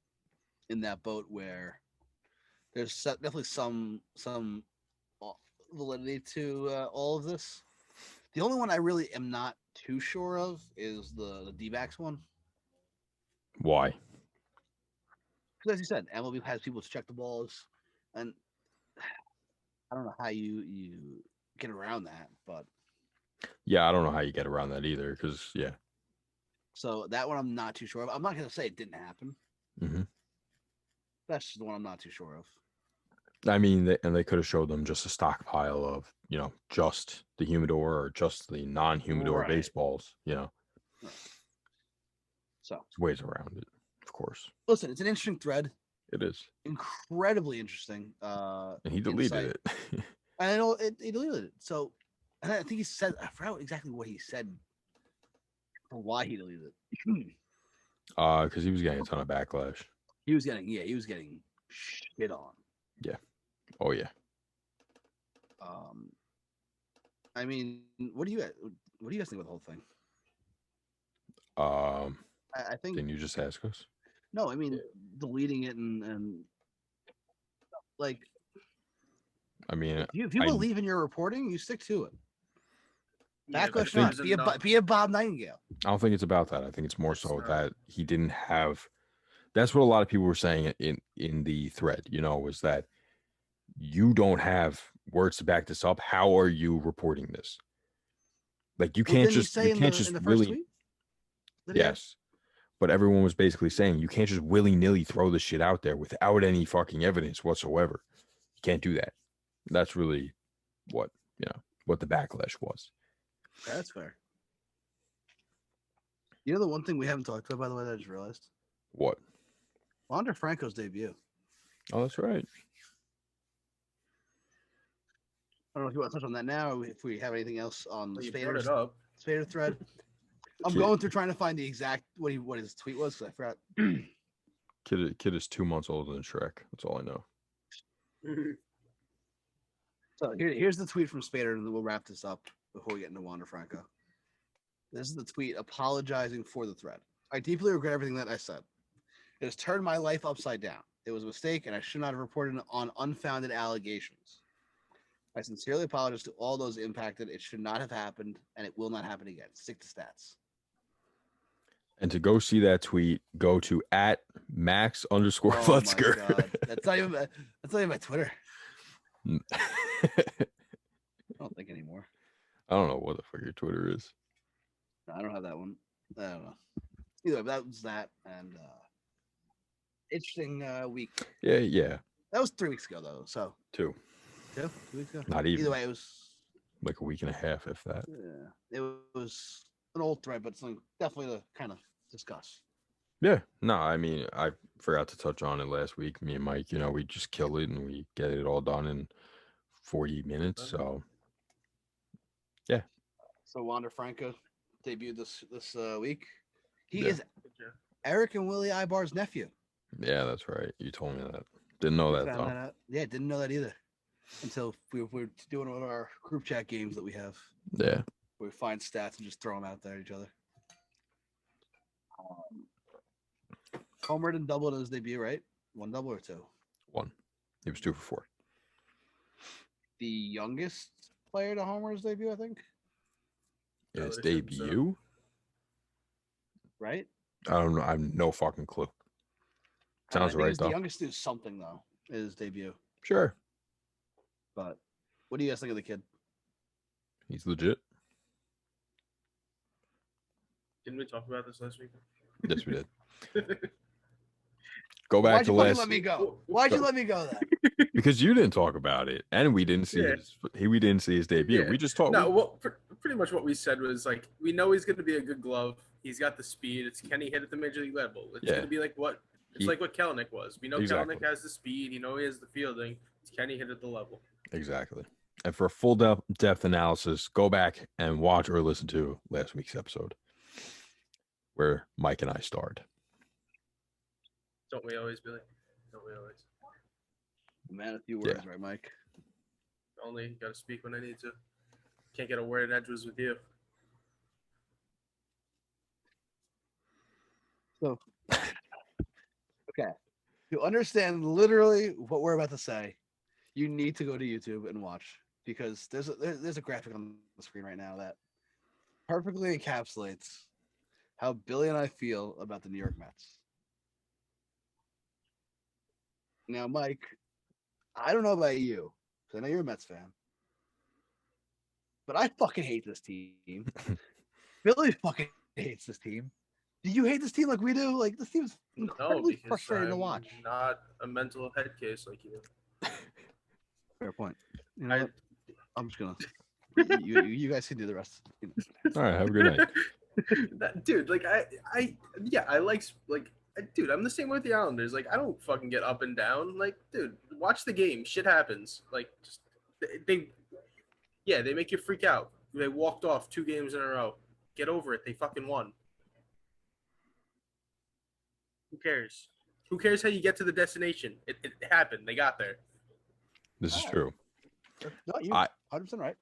in that boat where there's definitely some validity to all of this. The only one I really am not too sure of is the D-backs one. Why? Because as you said, MLB has people to check the balls, and I don't know how you get around that, but yeah, I don't know how you get around that either. Because so that one I'm not too sure of. I'm not gonna say it didn't happen. Mm-hmm. That's just the one I'm not too sure of. I mean, they could have showed them just a stockpile of just the humidor or just the non-humidor Right. baseballs. Right. So There's ways around it, of course. listen, it's an interesting thread. It is. Incredibly interesting. And he deleted it. And I know he deleted it. So, and I think he said, I forgot exactly what he said or why he deleted it. Because he was getting a ton of backlash. He was getting shit on. Yeah. Oh yeah. I mean, what do you guys think of the whole thing? I think. Didn't you just ask us? No, I mean, deleting it and like. I mean, if you believe in your reporting, you stick to it. Backlash, Yeah, not be a Bob Nightingale. I don't think it's about that. I think it's more so that he didn't have. That's what a lot of people were saying in the thread. Was that you don't have words to back this up. How are you reporting this? Like you can't just really. Yes, but everyone was basically saying you can't just willy-nilly throw this shit out there without any fucking evidence whatsoever. You can't do that. That's really what the backlash was. That's fair. The one thing we haven't talked about, by the way, that I just realized. What? Wander Franco's debut. Oh, that's right. I don't know if you want to touch on that now, or if we have anything else on the Spader thread. I'm going through trying to find the exact what his tweet was because I forgot. Kid is 2 months older than Shrek. That's all I know. So here's the tweet from Spader, and then we'll wrap this up before we get into Wander Franco. This is the tweet apologizing for the thread. I deeply regret everything that I said. It has turned my life upside down. It was a mistake, and I should not have reported on unfounded allegations. I sincerely apologize to all those impacted. It should not have happened, and it will not happen again. Stick to stats. And to go see that tweet, go to @Max_Lutzker. God. That's not even my Twitter. I don't think anymore. I don't know what the fuck your Twitter is. No, I don't have that one. I don't know. Either way, that was that, and interesting week. Yeah. That was 3 weeks ago, though. So 2 weeks ago. Not even. Either way, it was like a week and a half, if that. Yeah, it was an old thread, but something definitely to kind of discuss. Yeah, no, I mean, I forgot to touch on it last week. Me and Mike, we just kill it and we get it all done in 40 minutes. So, yeah. So Wander Franco debuted this week. He is Eric and Willie Ibar's nephew. Yeah, that's right. You told me that. Didn't know that though. Yeah, didn't know that either until we were doing one of our group chat games that we have. Yeah. Where we find stats and just throw them out there at each other. Homered and doubled in his debut, right? 1 double or 2? 1. He was 2 for 4. The youngest player to homer his debut, I think. His debut? Right? I don't know. I have no fucking clue. Sounds right, though. The youngest do something, though, his debut. Sure. But what do you guys think of the kid? He's legit. Didn't we talk about this last week? Yes, we did. Go back to last. Let me go. Why'd you let me go then? Because you didn't talk about it, and we didn't see we didn't see his debut. Yeah. We just talked. No, well, pretty much what we said was like we know he's going to be a good glove. He's got the speed. Can he hit at the major league level? It's going to be like what like what Kelenic was. We know Kelenic has the speed. He has the fielding. Can he hit at the level? Exactly. And for a full depth analysis, go back and watch or listen to last week's episode where Mike and I starred. Don't we always, Billy? Don't we always? Man, a few words, right, Mike? Only got to speak when I need to. Can't get a word in edgeways with you. So, okay. To understand literally what we're about to say, you need to go to YouTube and watch, because there's a graphic on the screen right now that perfectly encapsulates how Billy and I feel about the New York Mets. Now, Mike, I don't know about you, because I know you're a Mets fan, but I fucking hate this team. Billy fucking hates this team. Do you hate this team like we do? Like, this team's incredibly frustrating to watch. Not a mental head case like you. Fair point. You know I'm just gonna. You guys can do the rest. All right, have a good night, dude. Like I like dude. I'm the same way with the Islanders. Like I don't fucking get up and down. Like, dude, watch the game. Shit happens. Like, just they make you freak out. They walked off 2 games in a row. Get over it. They fucking won. Who cares? Who cares how you get to the destination? It happened. They got there. This is true. No, you 100% right.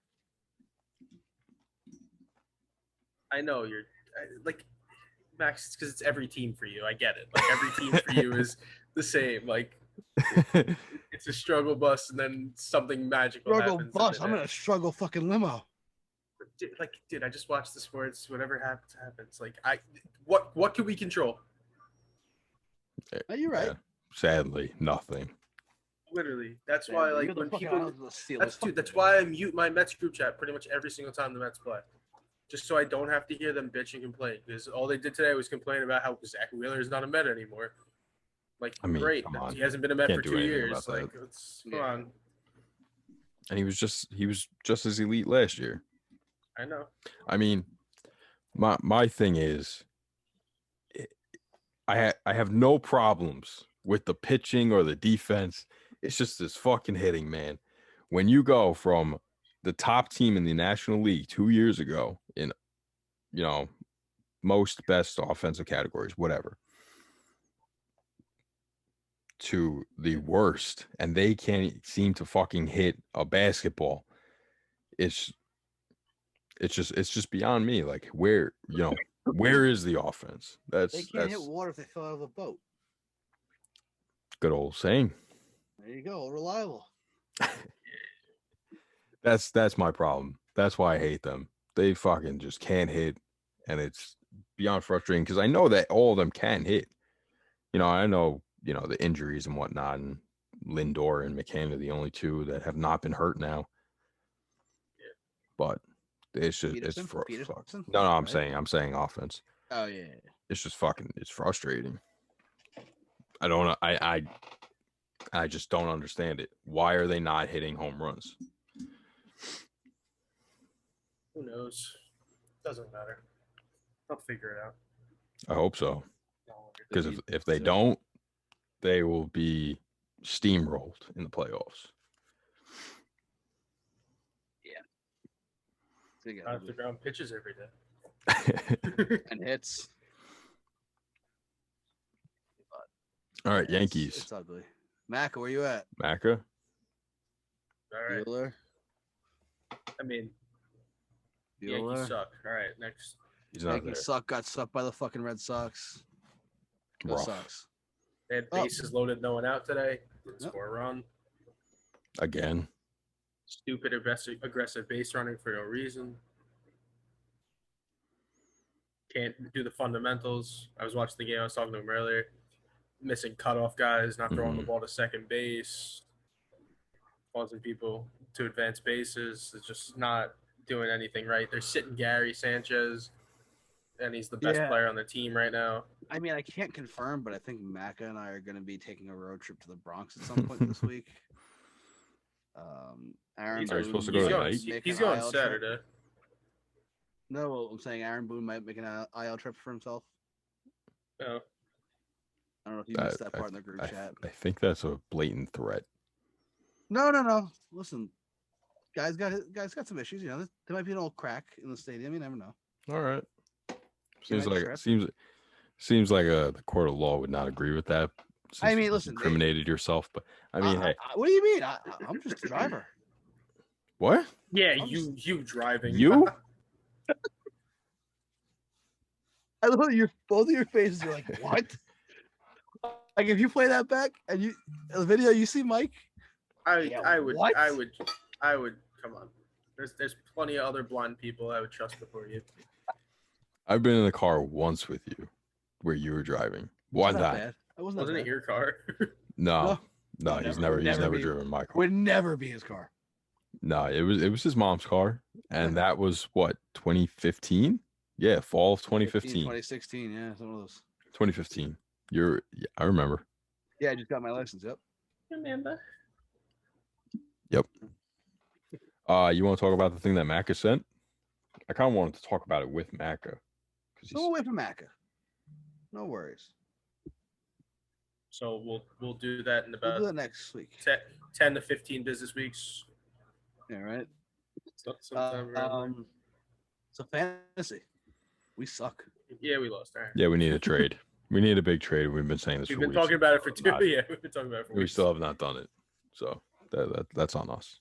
I know you're like Max. It's because it's every team for you. I get it. Like every team for you is the same. Like it's a struggle bus, and then something magical happens. Struggle bus. I'm in a struggle fucking limo. Dude, I just watch the sports. Whatever happens. Like what can we control? You're right. Yeah, sadly, nothing. Literally, that's why like when people that's why I mute my Mets group chat pretty much every single time the Mets play, just so I don't have to hear them bitch and complain. Because all they did today was complain about how Zach Wheeler is not a Met anymore. Like, I mean, great, he hasn't been a Met for 2 years. Like, come on. And he was just as elite last year. I know. I mean, my thing is, I have no problems with the pitching or the defense. It's just this fucking hitting, man. When you go from the top team in the National League 2 years ago in, most best offensive categories, whatever, to the worst, and they can't seem to fucking hit a basketball. It's just beyond me. Like, where is the offense? They That's can't hit water if they fell out of a boat. good old saying. There you go. Reliable. That's my problem. That's why I hate them. They fucking just can't hit, and it's beyond frustrating because I know that all of them can hit. I know, the injuries and whatnot, and Lindor and McCann are the only two that have not been hurt now. But it's just Peterson? no, I'm Right? saying offense. Oh yeah. It's just it's frustrating. I just don't understand it. Why are they not hitting home runs? Who knows? Doesn't matter. I'll figure it out. I hope so. Because if they don't, they will be steamrolled in the playoffs. Off the ground pitches every day. And hits. All right, Yankees. It's ugly. Macca, where you at? Macca. All right. Bueller. I mean, Yankees suck. All right, next. He's not Yankees suck. Got sucked by the fucking Red Sox. Go Rough. Sox. They had bases loaded, no one out today. Didn't score a run. Again. Stupid aggressive base running for no reason. Can't do the fundamentals. I was watching the game. I was talking to him earlier. Missing cutoff guys, not throwing the ball to second base, causing people to advance bases. It's just not doing anything right. They're sitting Gary Sanchez, and he's the best player on the team right now. I mean, I can't confirm, but I think Macca and I are going to be taking a road trip to the Bronx at some point this week. Aaron Are you supposed to go tonight? He's going Saturday. Trip. No, I'm saying Aaron Boone might make an IL trip for himself. No. I don't know if you missed that part in the group chat. I think that's a blatant threat. No. Listen, guys got some issues. There might be an old crack in the stadium. You never know. All right. Seems like the court of law would not agree with that. I mean, listen, incriminated yourself, but I mean, hey, what do you mean? I'm just a driver. What? Yeah, you driving. You? I love both of your faces are like, what? Like if you play that back and the video, you see Mike. I would come on. There's plenty of other blind people I would trust before you. I've been in the car once with you, where you were driving. One time. Wasn't it your car? No, he's never driven my car. Would never be his car. No, it was his mom's car, and that was what, 2015? Yeah, fall of 2015. 2016, yeah, some of those. 2015. I remember. Yeah, I just got my license. Yep. Remember? Yep. You want to talk about the thing that Macca sent? I kind of wanted to talk about it with Macca. Go away from Macca. No worries. So we'll do that in about we'll do that next week. 10 to 15 business weeks. Yeah, right. Sometime so fantasy, we suck. Yeah, we lost. All right. Yeah, we need a trade. We need a big trade. We've been saying this. We've for been weeks. talking about it for two. Yeah, we've been talking about it for weeks. We still have not done it, so that's on us.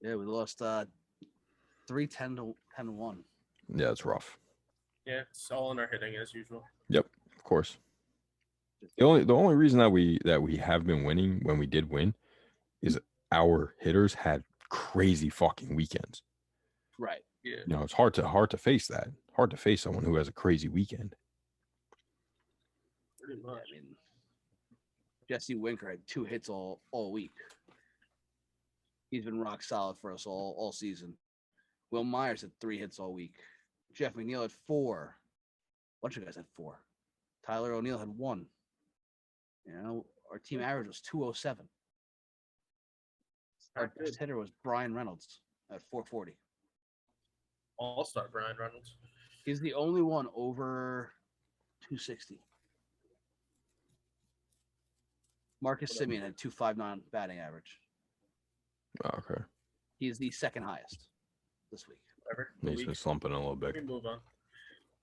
Yeah, we lost 3-10 to 10-1. Yeah, it's rough. Yeah, it's all in our hitting as usual. Yep, of course. The only reason that we have been winning when we did win is our hitters had crazy fucking weekends. Right. Yeah. It's hard to face that. Hard to face someone who has a crazy weekend. Pretty much. I mean, Jesse Winker had 2 hits all week. He's been rock solid for us all season. Will Myers had 3 hits all week. Jeff McNeil had 4. A bunch of guys had 4. Tyler O'Neill had 1. Our team average was 207. Our best hitter was Brian Reynolds at 440. All-star Brian Reynolds. He's the only one over 260. Marcus Semien had 259 batting average. Oh, okay. He's the second highest this week. Whatever. He's been slumping a little bit. We move on.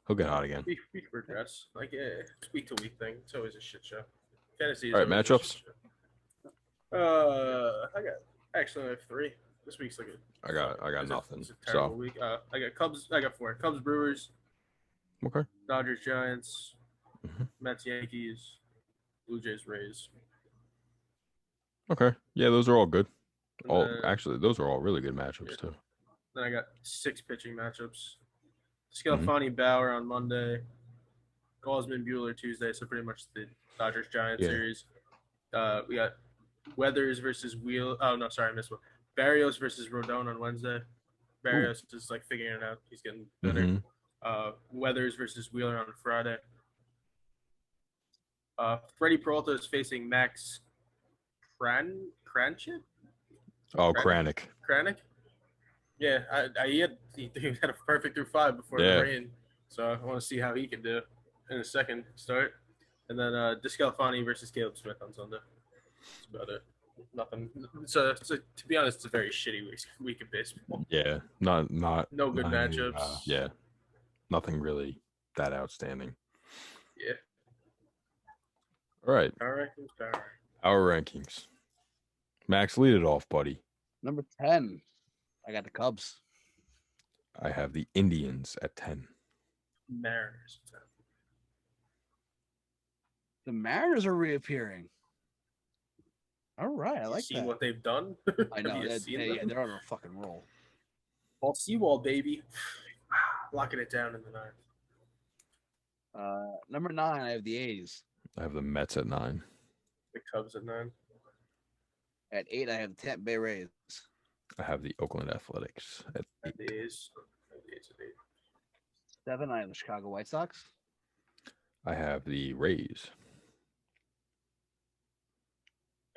He'll get hot again. We progress. Like, it's week to week thing. It's always a shit show. Fantasy is All right, always a matchups. shit show. I have 3. This week's like I got it's nothing. a terrible So week. I got Cubs. I got 4. Cubs, Brewers, okay. Dodgers, Giants, Mhm. Mets, Yankees, Blue Jays, Rays. Okay. Yeah, those are all good. And All then, actually, those are all really good matchups Yeah. too. then I got 6 pitching matchups. Mhm. Scalfani, Bauer on Monday. Gausman, Bueller Tuesday. So pretty much the Dodgers Giants Yeah. series. We got Weathers versus Wheel. Oh no, sorry, I missed one. Barrios versus Rodon on Wednesday. Barrios is like figuring it out. He's getting better. Mhm. Weathers versus Wheeler on Friday. Freddie Peralta is facing Max Kranchik? Oh, Kranich? Kranick. Yeah, he had a perfect through 5 before Yeah. the rain. So I want to see how he can do in the second start. And then Descalfani versus Caleb Smith on Sunday. That's about it. Nothing. So to be honest, it's a very shitty week of baseball. Yeah. Not No good not any, matchups. yeah. Nothing really that outstanding. Yeah. All right. Power. Our rankings. Max, lead it off, buddy. Number 10, I got the Cubs. I have the Indians at 10. Mariners. The Mariners are reappearing. All right, I like Seen that. what they've done? I know. Have you seen them? They're on a fucking roll. Paul Seawall, baby. Locking it down in the 9th. Number 9, I have the A's. I have the Mets at 9. The Cubs at 9. At 8, I have the Tampa Bay Rays. I have the Oakland Athletics at 8. The A's. The A's at 8. 7, I have the Chicago White Sox. I have the Rays.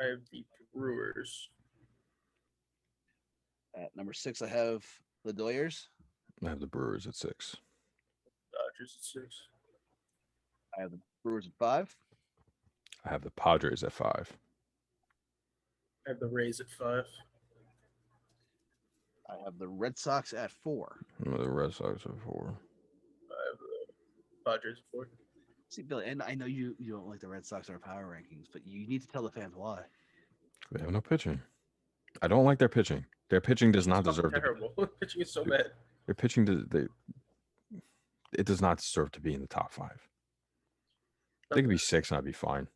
I have the Brewers. At number 6, I have the Doyers. I have the Brewers at 6. Dodgers at 6. I have the Brewers at 5. I have the Padres at 5. I have the Rays at 5. I have the Red Sox at 4. And the Red Sox at 4. I have the Padres at 4. See, Billy, and I know you don't like the Red Sox or power rankings, but you need to tell the fans why. They have no pitching. I don't like their pitching. Their pitching does not It's deserve to be. terrible. Pitching is so bad. Their pitching it does not deserve to be in the top 5. They could be 6 and I'd be fine.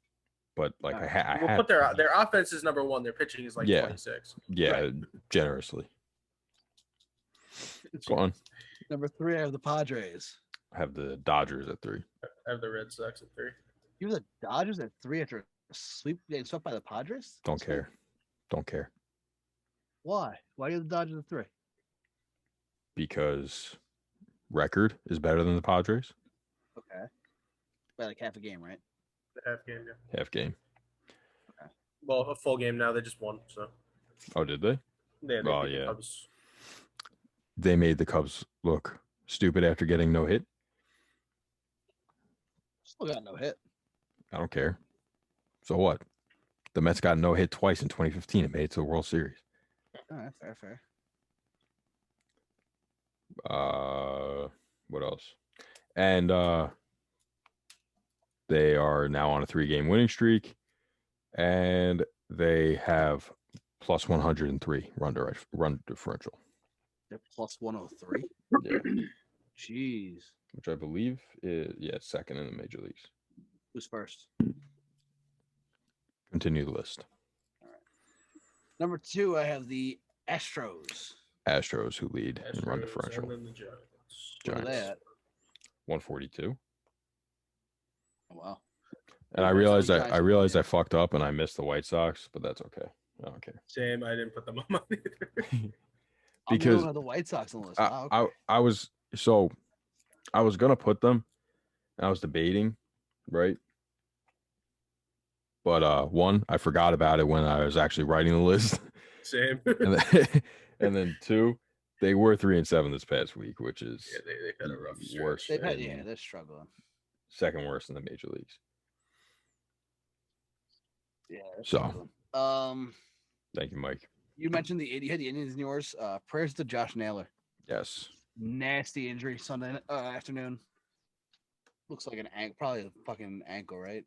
But like All right. I We'll had put their offense is number 1. Their pitching is like Yeah. 26. yeah, Right. generously. Go on. Number 3, I have the Padres. I have the Dodgers at 3. I have the Red Sox at 3. You have the Dodgers at 3 after getting swept by the Padres? Don't care. Don't care. Why? Why do you have the Dodgers at 3? Because record is better than the Padres. Okay. By like half a game, right? The half game, yeah. Half game. Well, a full game now. They just won, so. Oh, did they? They Oh, beat the yeah. Cubs. They made the Cubs look stupid after getting no hit. Still got no hit. I don't care. So what? The Mets got no hit twice in 2015 and made it to the World Series. All right, fair. What else? And they are now on a 3-game winning streak, and they have plus 103 run differential. They're plus 103. Yeah. Jeez. Which I believe is second in the major leagues. Who's first? Continue the list. Number 2, I have the Astros. Astros, who lead in run Astros, differential. and then the Giants. What are they Giants. at? 142. Oh, wow. And I realized I fucked up and I missed the White Sox, but that's okay. I don't care. Same. I didn't put them on mine either. Because the White Sox on the list. I was gonna put them. I was debating, right? But one, I forgot about it when I was actually writing the list. Same. and then 2, they were 3-7 this past week, which is They've had a rough stretch. worst. they're struggling. Second worst in the major leagues. Yeah. So, thank you, Mike. You mentioned you had the Indians in yours. Prayers to Josh Naylor. Yes. Nasty injury Sunday afternoon. looks like an ankle, probably a fucking ankle, right?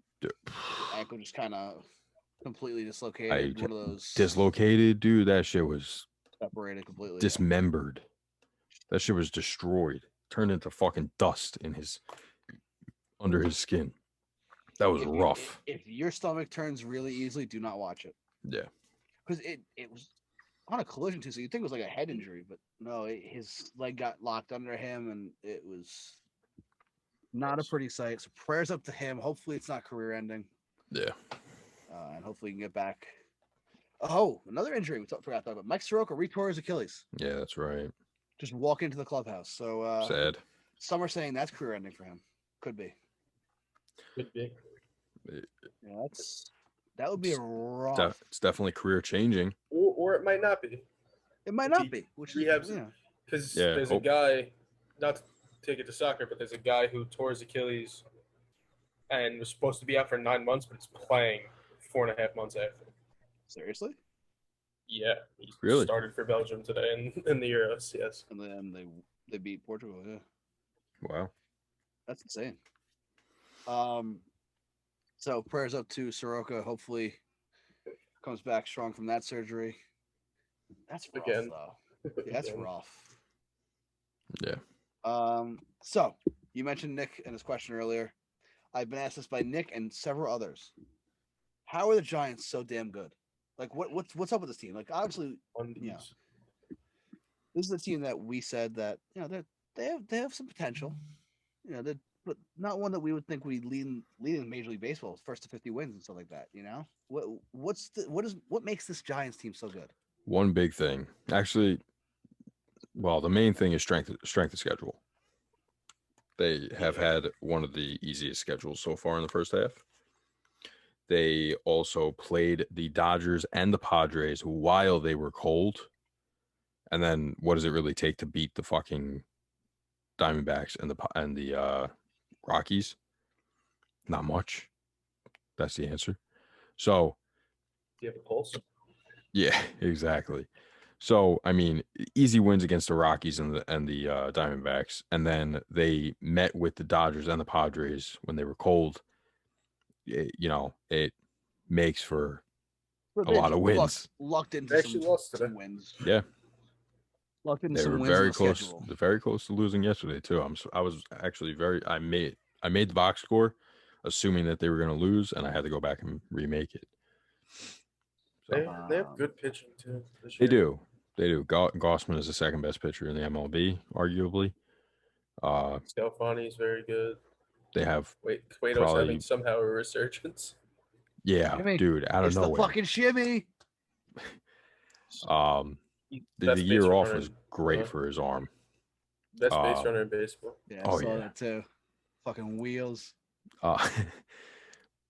Ankle just kind of completely dislocated. One of those dislocated, dude. That shit was separated completely. dismembered. That shit was destroyed, turned into fucking dust in under his skin. That was rough. If your stomach turns really easily, do not watch it. Yeah, because it was on a collision too, so you'd think it was like a head injury, but no, his leg got locked under him, and it was not a pretty sight. So prayers up to him. Hopefully, it's not career ending. Yeah, and hopefully, he can get back. Oh, another injury we forgot to talk about. Mike Soroka retore his Achilles. Yeah, that's right. Just walk into the clubhouse. So sad. Some are saying that's career ending for him. Could be. Could be. Yeah, that would be a rough. It's definitely career changing. Or it might not be. It might not be. Which rehabs, because there's a guy, not to take it to soccer, but there's a guy who tore his Achilles and was supposed to be out for 9 months, but it's playing 4.5 months after. Seriously? Yeah, he really started for Belgium today in the Euros. Yes, and then they beat Portugal. Yeah. Wow, that's insane. So prayers up to Soroka. Hopefully, comes back strong from that surgery. That's rough, though. Yeah, that's rough. Yeah. So you mentioned Nick and his question earlier. I've been asked this by Nick and several others. How are the Giants so damn good? Like, what's up with this team? Like, obviously, this is a team that we said that they have some potential. But not one that we would think we lead in Major League Baseball, first to 50 wins and stuff like that. What makes this Giants team so good? One big thing, actually, well, the main thing is strength of schedule. They have had one of the easiest schedules so far in the first half. They also played the Dodgers and the Padres while they were cold. And then what does it really take to beat the fucking Diamondbacks and the Rockies? Not much. That's the answer. So, do you have a pulse? Yeah, exactly. So, I mean, easy wins against the Rockies and the Diamondbacks, and then they met with the Dodgers and the Padres when they were cold. It makes for a lot of wins. Lucked into some wins. Yeah. Lucked into they some were wins very close. Very close to losing yesterday too. I was actually I made the box score, assuming that they were going to lose, and I had to go back and remake it. So, they have good pitching too. They do. Gausman is the second best pitcher in the MLB, arguably. Scalfani is very good. They have Cueto's having somehow a resurgence. Yeah, shimmy. Dude, out of nowhere. The fucking shimmy. The year off was great for his arm. Best base runner in baseball. Yeah, I saw that too. Fucking wheels.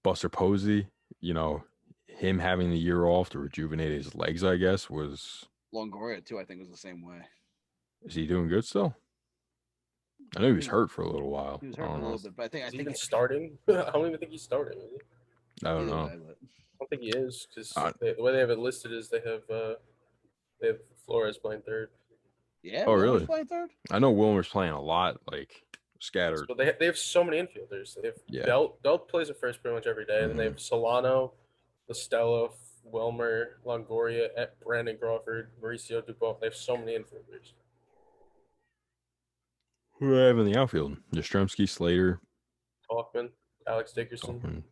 Buster Posey, him having the year off to rejuvenate his legs, I guess, was. Longoria too, I think, was the same way. Is he doing good still? I know he was hurt for a little while. He was hurt for a little bit, but I think he's starting. I don't even think he's starting. Is he? I don't know. I don't think he is because the way they have it listed is they have Flores playing third. Yeah. Oh, really? Playing third? I know Wilmer's playing a lot, like scattered. So they have so many infielders. They have Belt plays at first pretty much every day. And then they have Solano, Listella, Wilmer, Longoria, Brandon Crawford, Mauricio Dubon. They have so many infielders. Who do I have in the outfield? Yastrzemski, Slater, Talkman, Alex Dickerson.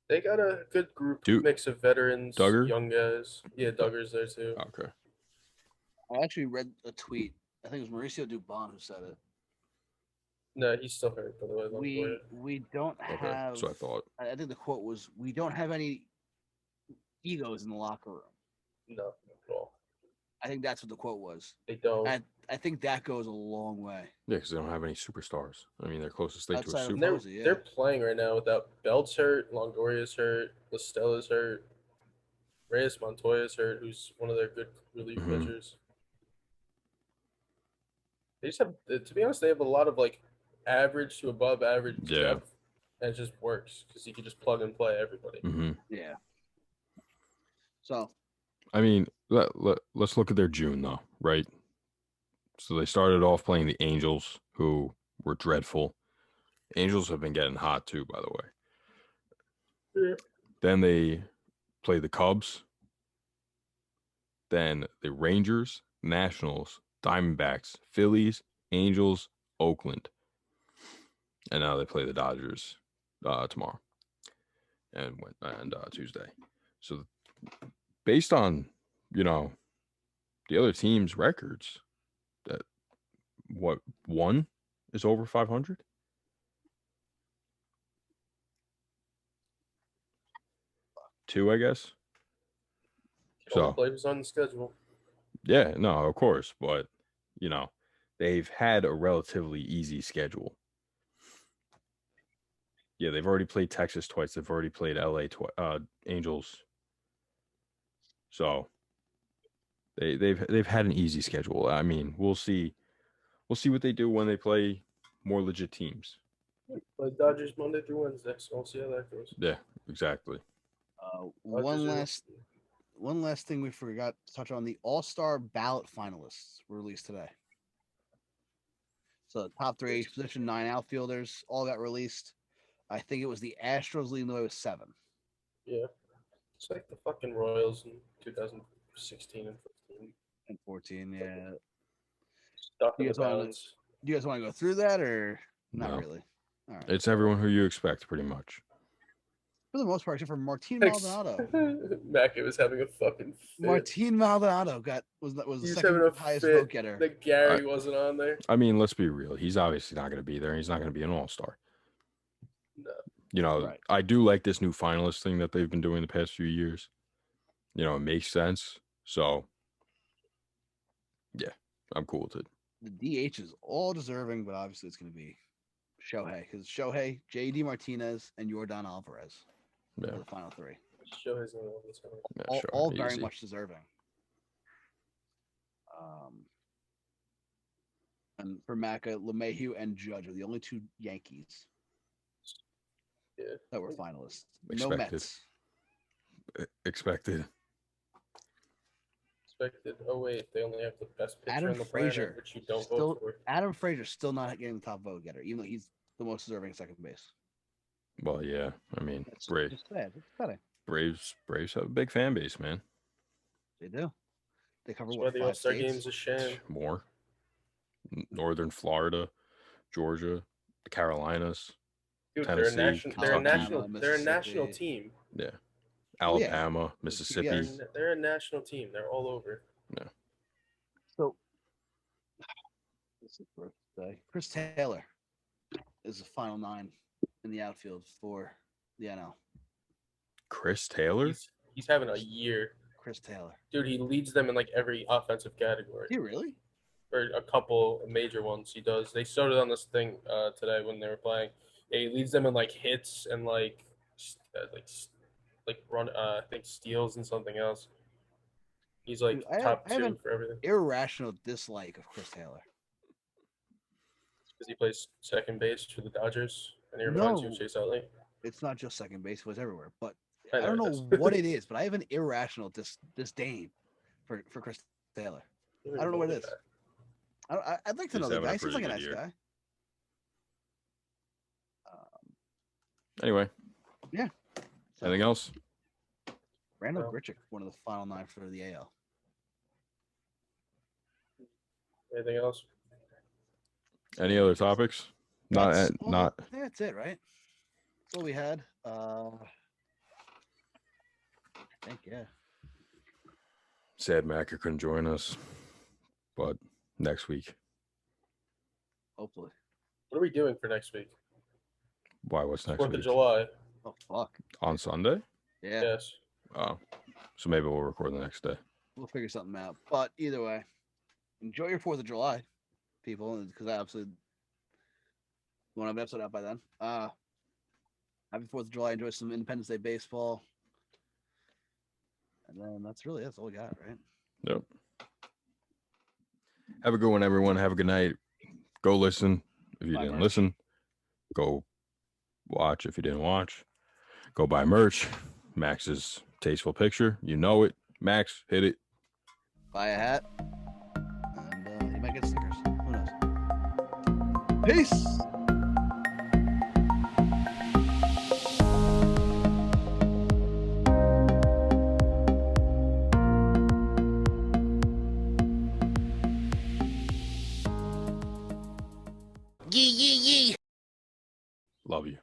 They got a good mix of veterans, young guys. Yeah, Duggar's there too. Okay. I actually read a tweet. I think it was Mauricio Dubon who said it. No, he's still hurt, by the way. We don't have. That's what I thought. I think the quote was, "We don't have any egos in the locker room." No, not at all. I think that's what the quote was. They don't. I think that goes a long way. Yeah, because they don't have any superstars. I mean, they're closest to a super. They're playing right now without Belt's hurt, Longoria's hurt, Listella's hurt, Reyes Montoya's hurt, who's one of their good relief pitchers. They just have, to be honest, they have a lot of average to above average depth, and it just works because you can just plug and play everybody. Yeah. So, I mean, let's look at their June though, right? So they started off playing the Angels, who were dreadful. Angels have been getting hot too, by the way. Yeah. Then they played the Cubs. Then the Rangers, Nationals, Diamondbacks, Phillies, Angels, Oakland. And now they play the Dodgers tomorrow and Tuesday. So based on, the other team's records, that one is over 500? Two, I guess. All play was on the schedule. Yeah, no, of course. But, they've had a relatively easy schedule. Yeah, they've already played Texas twice. They've already played LA Angels. So they've had an easy schedule. I mean, we'll see what they do when they play more legit teams. Play Dodgers Monday through Wednesday, so we'll see how that goes. Yeah, exactly. One last thing we forgot to touch on: the All-Star ballot finalists were released today. So the top 3 position 9 outfielders all got released. I think it was the Astros leading the way with 7. Yeah, it's like the fucking Royals in 2016 and 15 and 14. Yeah. Stuck Do in you the guys wanna- balance. Do you guys want to go through that or not No. really? All right. It's everyone who you expect, pretty much. For the most part, except for Martin Maldonado. Mackey was having a fucking fit. Martin Maldonado was the He was second having a highest fit vote getter. that Gary wasn't on there. I mean, let's be real. He's obviously not going to be there. He's not going to be an all-star. No. Right. I do like this new finalist thing that they've been doing the past few years. It makes sense. So, yeah, I'm cool with it. The DH is all deserving, but obviously it's going to be Shohei, because Shohei, JD Martinez, and Yordan Alvarez Yeah. are the final 3. Shohei's not on this one. Yeah, sure. All very Easy. much deserving. And for Maka, LeMahieu and Judge are the only 2 Yankees that were finalists. No Expected. Mets. Expected. Oh wait, they only have the best pitcher Adam on the Frazier, planet, which you don't still- vote for. Adam Frazier's still not getting the top vote getter, even though he's the most deserving second base. Well, yeah. I mean, It's Braves just sad. It's pathetic. have a big fan base, man. They do. They cover That's why what, the 5 All-Star states? game's a sham. More. Northern Florida, Georgia, the Carolinas, Dude, Tennessee, they're a Kentucky. national Mississippi. team. Yeah. Well, yeah. Alabama, Mississippi. Yes. They're a national team. They're all over. So, what's his birthday? Chris Taylor is the final 9 in the outfield for the NL. Chris Taylor? He's having a year. Chris Taylor. Dude, he leads them in like every offensive category. He really? Or a couple major ones he does. They started on this thing today when they were playing. Yeah, he leads them in like hits and like run I think steals and something else. He's like Dude, I top have 2 an- for everything. Irrational dislike of Chris Taylor. Because he plays second base for the Dodgers and he reminds you of No. Chase Utley. It's not just second base; it was everywhere. But I I don't know know it is. what it is. But I have an irrational disdain for Chris Taylor. I don't know what it is. I'd like to He's know the having a guy. Seems like a pretty nice good year. guy. Anyway. Yeah. So, Anything else? Randall No. Grichuk, one of the final 9 for the AL. Anything else? Any other topics? That's Not. That's it, right? That's all we had. I think, yeah. Sad Macker couldn't join us, but next week. Hopefully. What are we doing for next week? Why? What's next 4th week? of July. Oh fuck. On Sunday? Yeah. Yes. Oh, so maybe we'll record the next day. We'll figure something out. But either way, enjoy your 4th of July, people, because I absolutely won't have an episode out by then. Happy 4th of July. Enjoy some Independence Day baseball. And then that's really it. That's all we got, right? Yep. Have a good one, everyone. Have a good night. Go listen. If you Buy didn't merch. listen, go watch. If you didn't watch, go buy merch. Max's tasteful picture. You know it. Max, hit it. Buy a hat. And you might get stickers. Who knows? Peace. Love you.